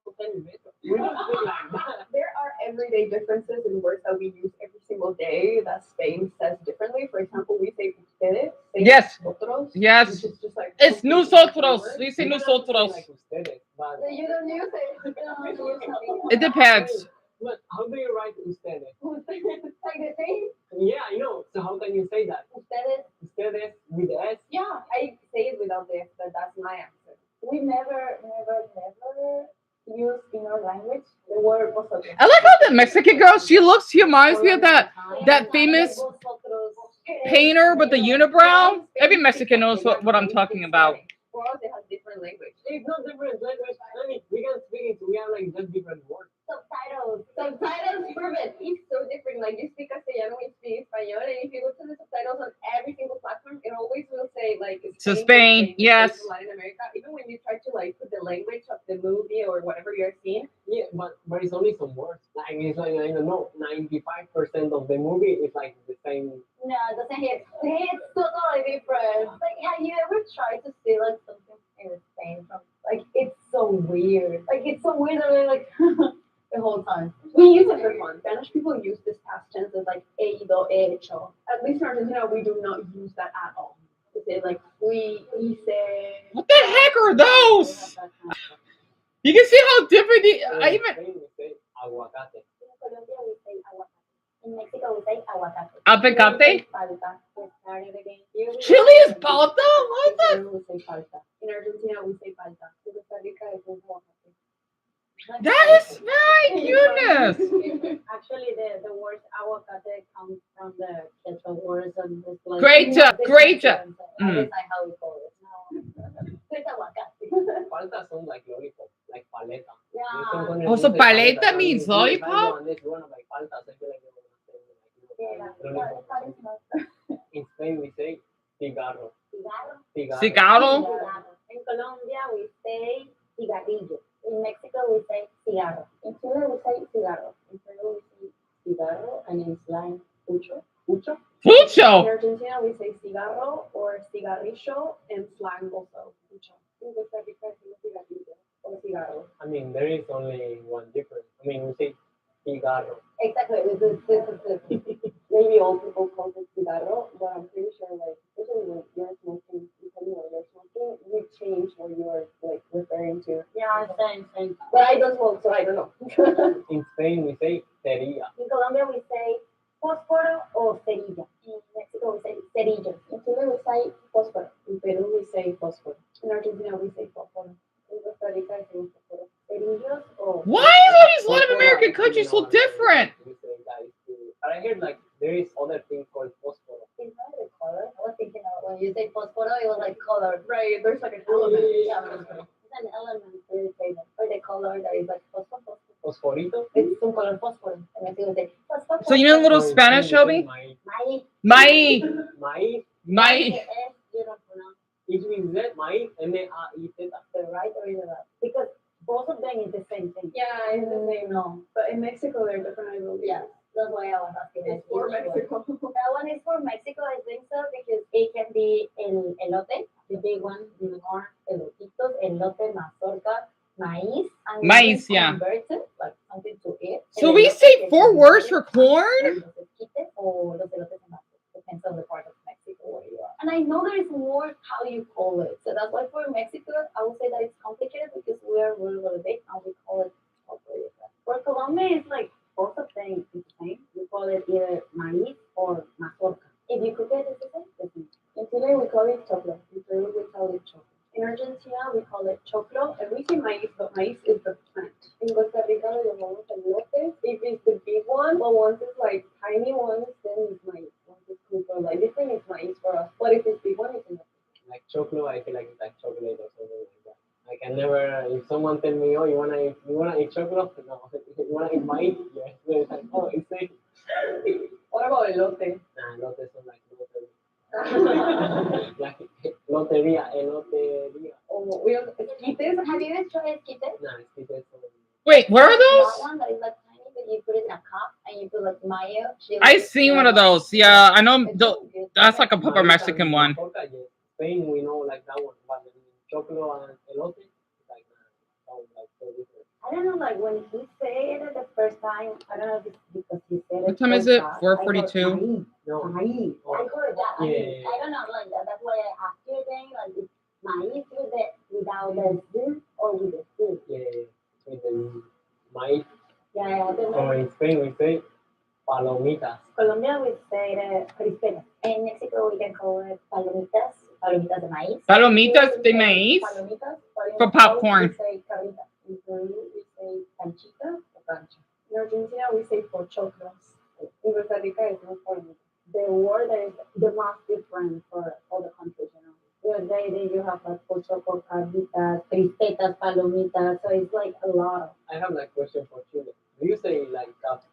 Speaker 6: that.
Speaker 11: There are everyday differences in words that we use every single day that Spain says differently. For example, we say ustedes.
Speaker 2: Yes.
Speaker 11: Nosotros,
Speaker 2: Yes.
Speaker 11: which is just like
Speaker 2: It's nosotros. We say nosotros.
Speaker 6: Like ustedes, but
Speaker 10: So you don't use it.
Speaker 2: It depends.
Speaker 6: but how do you write ustedes?
Speaker 10: Like the same.
Speaker 6: Yeah, I know. So how can you say that?
Speaker 10: Ustedes.
Speaker 6: Ustedes with the S?
Speaker 11: yeah, I say it without the S, but that's my accent.
Speaker 10: We never use in our language the word vosotros.
Speaker 2: I like how the Mexican girl, she reminds me of that famous painter with the unibrow. Every Mexican knows what I'm talking about.
Speaker 11: For us, it has different language.
Speaker 6: It's not different language. I mean, we can speak it. We have like just different words.
Speaker 11: Subtitles prove it. It's so different. Like you speak Castellano, we speak Español, and if you go to the subtitles on every single platform, it always will say like
Speaker 2: To Spain, yes.
Speaker 11: Latin America. Even when you try to like put the language of the movie or whatever you're seeing.
Speaker 6: Yeah, but it's only some words. Like it's like I don't know, 95% of the movie is like the same.
Speaker 10: No, it doesn't hit. It's totally different. Like, have you ever tried to say like something in Spain from like it's so weird. Like it's so weird that they're like
Speaker 11: the whole time. We use it for fun. Spanish people use this past tense as like he ido, he hecho. At least in Argentina, we do not use that at all. We say like fui, hice.
Speaker 2: What the heck are those? You can see how different I even.
Speaker 12: Spain we say aguacate.
Speaker 8: In Colombia, we say aguacate. In Mexico, we say aguacate.
Speaker 2: Aguacate?
Speaker 8: Palta. We started again.
Speaker 2: Chili is palta? What the?
Speaker 11: We say palta. In Argentina, we say palta. In Costa Rica, it's aguacate.
Speaker 2: That is my goodness.
Speaker 8: Actually, the word aguacate comes from the Quechua words and it's like
Speaker 2: Great job, great job.
Speaker 8: That's like how we call it. It's aguacate.
Speaker 12: Palta sound like lollipop, like paleta.
Speaker 8: Yeah.
Speaker 2: Oh, so paleta means lollipop?
Speaker 12: In Spain we say cigarro.
Speaker 2: Cigarro?
Speaker 8: In Colombia, we say cigarrillo. In Mexico, we say cigarro.
Speaker 11: In Chile, we say cigarro. In Peru, we say cigarro, and in slang, pucho. Pucho. In
Speaker 2: Pucho.
Speaker 11: Argentina, we say cigarro or cigarrillo, and slang also pucho. In Costa Rica, we say cigarrillo or cigarro.
Speaker 12: I mean, there is only one difference. I mean, we say cigarro.
Speaker 11: Exactly. Maybe all people call it cigarro, but I'm pretty sure, like, especially when you're smoking, depending on you're smoking, you change what you're like referring to.
Speaker 8: Yeah, same.
Speaker 11: But I don't smoke, so I don't know.
Speaker 12: In Spain we say cerilla.
Speaker 8: In Colombia, we say fósforo or cerilla. In Mexico, we say cerillo.
Speaker 11: In Chile, we say fósforo. In Peru, we say fósforo. In Argentina, we say fósforo. In Costa Rica, we say fósforo. Cerillos or.
Speaker 2: Why is all these Latin American countries so different?
Speaker 12: But I heard like there is other thing called phosphorus.
Speaker 8: Is that a color? I was thinking of when you say fósforo, it was like color.
Speaker 11: Right, there's like an element.
Speaker 8: Yeah, it's an element to say that. Or the color that is like fósforo.
Speaker 12: Fosforito?
Speaker 8: It's un color fósforo. And I say fósforo.
Speaker 2: So you know a little Spanish, Shelby?
Speaker 8: Maíz.
Speaker 2: Maíz.
Speaker 12: Maíz.
Speaker 2: Maíz.
Speaker 8: You don't pronounce
Speaker 12: It means that maíz, M-A-I-Z.
Speaker 8: the right or the left. Because both of them is the same thing.
Speaker 11: Yeah, it's the same.
Speaker 8: No.
Speaker 11: But in Mexico, they're different, I believe.
Speaker 8: Yeah. That's why I was asking.
Speaker 11: It's for Mexico.
Speaker 8: That one is for Mexico, I think so, because it can be el elote, the big one, the more elotitos, elote, mazorca, maíz, and
Speaker 2: Maíz, yeah.
Speaker 8: converted, like something to eat.
Speaker 2: So we say 4 words for corn?
Speaker 8: Los esquites or los elotes en vaso. Depends on the part of Mexico where you are. And I know there is more how you call it. So that's why for Mexico, I would say that it's complicated because we are really big and we call it totally different. For Colombia, it's like both of them is the same. We call it either maíz or mazorca. If you cook it, it's the same.
Speaker 11: In Chile, we call it choclo. In Peru, we call it choclo. In Argentina, we call it choclo, and we say maíz, but maíz is the plant. In Costa Rica, lo llamamos elote. If it's the big one, but once it's like tiny ones, then it's maíz. Once it's cooked like this thing, it's maíz for us. But if it's big one, it's elote.
Speaker 12: Like chocolate, I feel like it's like chocolate or something like that. I can never. If someone tell me, "Oh, you wanna eat chocolate?" No. You wanna eat maíz? Yes. It's like, oh, it's like.
Speaker 11: What about elote?
Speaker 12: Nah, elote sound like lottery. Like lotería.
Speaker 11: Oh, we have esquites.
Speaker 8: Have you ever tried esquites?
Speaker 12: Nah, esquites.
Speaker 2: Wait, where are
Speaker 8: That
Speaker 2: those?
Speaker 8: one that is like tiny, but you put it in a cup and you put like mayo. chili,
Speaker 2: I seen one of those. Yeah, I know.
Speaker 8: It's so good.
Speaker 2: That's like a proper Mexican one.
Speaker 12: Spain, we know like that one, but chocolate and elote, like so different.
Speaker 8: I don't know, like when he said it the first time, I don't know if it's because he said it.
Speaker 2: What time is
Speaker 8: so
Speaker 2: it?
Speaker 8: fast.
Speaker 2: 4:42.
Speaker 12: No.
Speaker 8: Maíz. I heard that.
Speaker 12: Yeah.
Speaker 8: I don't know, like that. That's why I asked you again, like it's maíz without the z or with the c.
Speaker 12: Yeah, with the maíz.
Speaker 8: Yeah, I don't know.
Speaker 12: Or in Spain, we say palomitas.
Speaker 8: Colombia we say crispetas. In Mexico we can call it palomitas. Palomitas de maíz.
Speaker 2: Palomitas de maíz?
Speaker 11: Palomitas. But in
Speaker 2: For
Speaker 11: Peru,
Speaker 2: popcorn.
Speaker 11: We say carnitas. In Peru, we say canchita or cancha. In Argentina, we say pochoclos. In Costa Rica, it's not palomita. The word that is the most different for all the countries, you know. Because there you have like pochoco, carnitas,
Speaker 8: Crispetas, palomitas. So it's like a lot.
Speaker 12: I have like question for Chile. Do you say like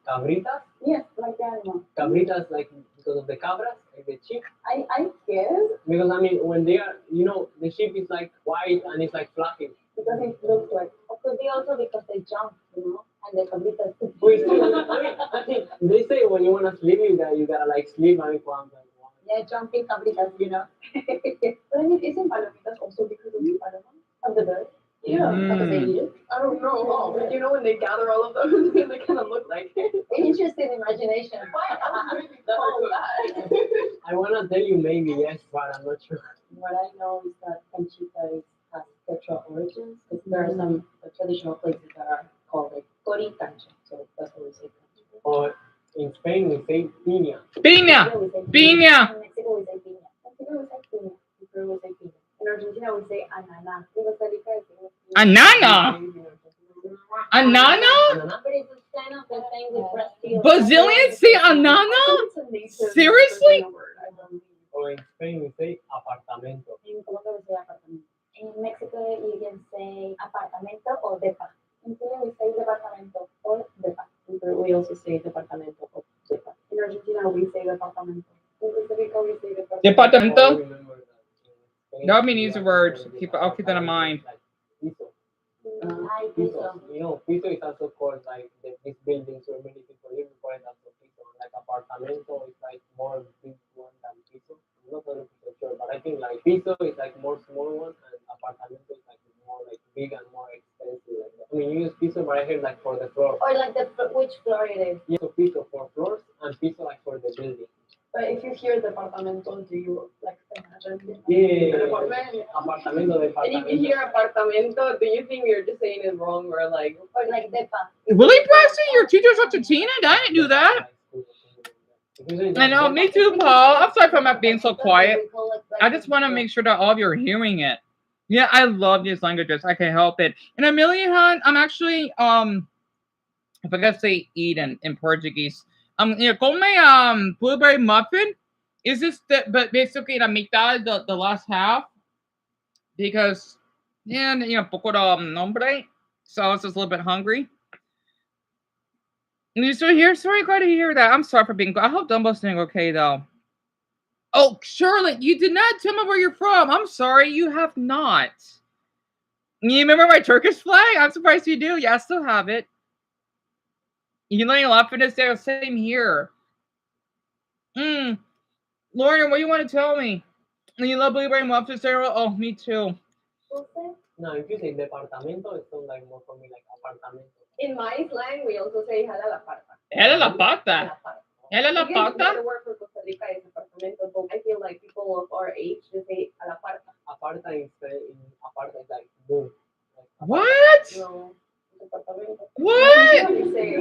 Speaker 12: cabritas?
Speaker 11: yes, like the animal.
Speaker 12: Cabritas like because of the cabras, like the sheep?
Speaker 11: I guess
Speaker 12: Because I mean, when they are, the sheep is like white and it's like fluffy.
Speaker 11: because it looks like.
Speaker 8: It could be also because they jump, and the cabritas.
Speaker 12: I think they say when you wanna sleep, you gotta like sleep and one.
Speaker 8: Yeah, jumping cabritas.
Speaker 11: But I mean, isn't palomitas also because of the paloma of the bird? Yeah.
Speaker 9: Because they eat it.
Speaker 11: I don't know how, but you know when they gather all of them, they kind of look like it.
Speaker 9: Interesting imagination.
Speaker 12: I wanna tell you maybe yes, but I'm not sure.
Speaker 10: What I know is that Conchita has cultural origins because there are some traditional places that are called like cori cancha. So that's what we say.
Speaker 12: Or in Spain we say piña.
Speaker 2: Piña. Piña.
Speaker 9: In Mexico we say piña.
Speaker 10: Mexico we say piña. In Peru we say piña. In Argentina we say ananá. In Costa Rica we say
Speaker 2: Anana. Anana?
Speaker 9: But it's kind of the same with Brazil.
Speaker 2: Brazilians say anana? Seriously?
Speaker 12: Or in Spain we say apartamento.
Speaker 10: In Colombia we say apartamento.
Speaker 9: In Mexico you can say apartamento or depa.
Speaker 10: In Chile we say departamento or depa. In Peru we also say departamento or depa. In Argentina we say departamento. In Costa Rica we say departamento.
Speaker 2: Departamento?
Speaker 12: Remember that.
Speaker 2: That would be an easy word. I'll keep that in mind.
Speaker 12: Piso.
Speaker 9: I think
Speaker 12: Piso.
Speaker 9: so.
Speaker 12: You know, piso is also called like these buildings where many people live. We call it also piso. Like apartamento is like more big one than piso. I'm not 100% sure, but I think like piso is like more small one, and apartamento is like more like big and more expensive. Like that. I mean, you use piso, but I heard like for the floor.
Speaker 9: Or like which floor it is.
Speaker 12: Yeah, so piso for floors and piso like for the building.
Speaker 10: But if you hear departamento, do you like imagine?
Speaker 12: Yeah,
Speaker 10: An apartment?
Speaker 12: apartamento,
Speaker 11: And if you hear apartamento, do you think you're just saying it wrong or like?
Speaker 9: Or like depa.
Speaker 2: Really, Preston? Your teacher's up to Tina? I didn't do that. I know, me too, Paul. I'm sorry if I'm not being so quiet. I just want to make sure that all of you are hearing it. Yeah, I love these languages. I can't help it. And Amelia, hon, I'm actually, if I gotta say eat in Portuguese, come blueberry muffin. Is this but basically la mitad, the last half? Because, yeah, poco de nombre. So I was just a little bit hungry. You still here? Sorry, glad to hear that. I'm sorry for being. I hope Dumbo's doing okay though. Oh, Charlotte, you did not tell me where you're from. I'm sorry, you have not. You remember my Turkish flag? I'm surprised you do. Yeah, I still have it. You learning a lot from this there. Same here. Lauren, what do you want to tell me? You love blueberry muffins, Sarah? Oh, me too.
Speaker 12: No, if you say departamento, it sounds like more for me like apartamento.
Speaker 11: In my slang, we also say jala la parta.
Speaker 2: Jala la pata. Jala la
Speaker 11: Because
Speaker 2: pata.
Speaker 11: the word for Costa Rica is apartamento, but I feel like people of our age just say a la parta.
Speaker 12: Aparta is aparta is like move. Like,
Speaker 2: What?
Speaker 11: No, apartamento.
Speaker 2: What?
Speaker 11: We say,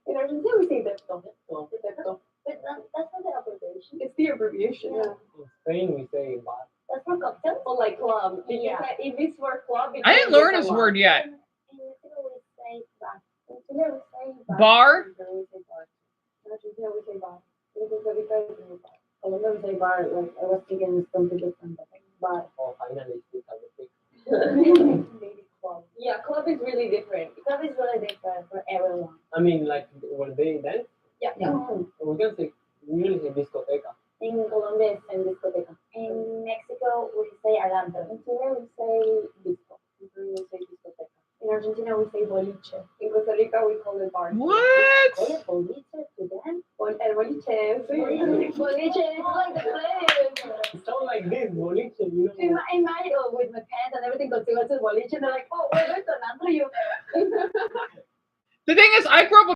Speaker 11: in Argentina, we say depto. Depto.
Speaker 9: But that's not the abbreviation.
Speaker 11: It's the abbreviation.
Speaker 9: Yeah.
Speaker 12: in Spain we say bar.
Speaker 9: That's for cocktails.
Speaker 11: Or like club.
Speaker 9: Yeah.
Speaker 11: If it's for club,
Speaker 2: I didn't learn this word yet.
Speaker 9: In Mexico we say bar. In Chile we say
Speaker 2: Bar?
Speaker 10: In Peru we say bar. In Argentina we say bar. In Costa Rica we say bar. Colombia we say bar. Like I was thinking something different, but bar.
Speaker 12: Oh, finally we have a big.
Speaker 10: Maybe club.
Speaker 11: Yeah, club is really different.
Speaker 9: Club is really different for everyone.
Speaker 12: I mean, like when they dance,
Speaker 11: Yeah.
Speaker 12: we can say we usually say discoteca.
Speaker 10: In Colombia it's en discoteca.
Speaker 9: In Mexico we say alambre.
Speaker 10: In Chile we say disco. In Peru we say discoteca. In Argentina we say boliche.
Speaker 11: In Costa Rica, we call it bar.
Speaker 2: What?
Speaker 10: Call it boliche to them.
Speaker 11: El boliche.
Speaker 9: Boliche is like the place.
Speaker 12: It sounds like this, boliche, you
Speaker 9: In
Speaker 12: know.
Speaker 9: my with my pants and everything, go to boliche, and they're like, oh, we're going to another you.
Speaker 2: The thing is, I grew up with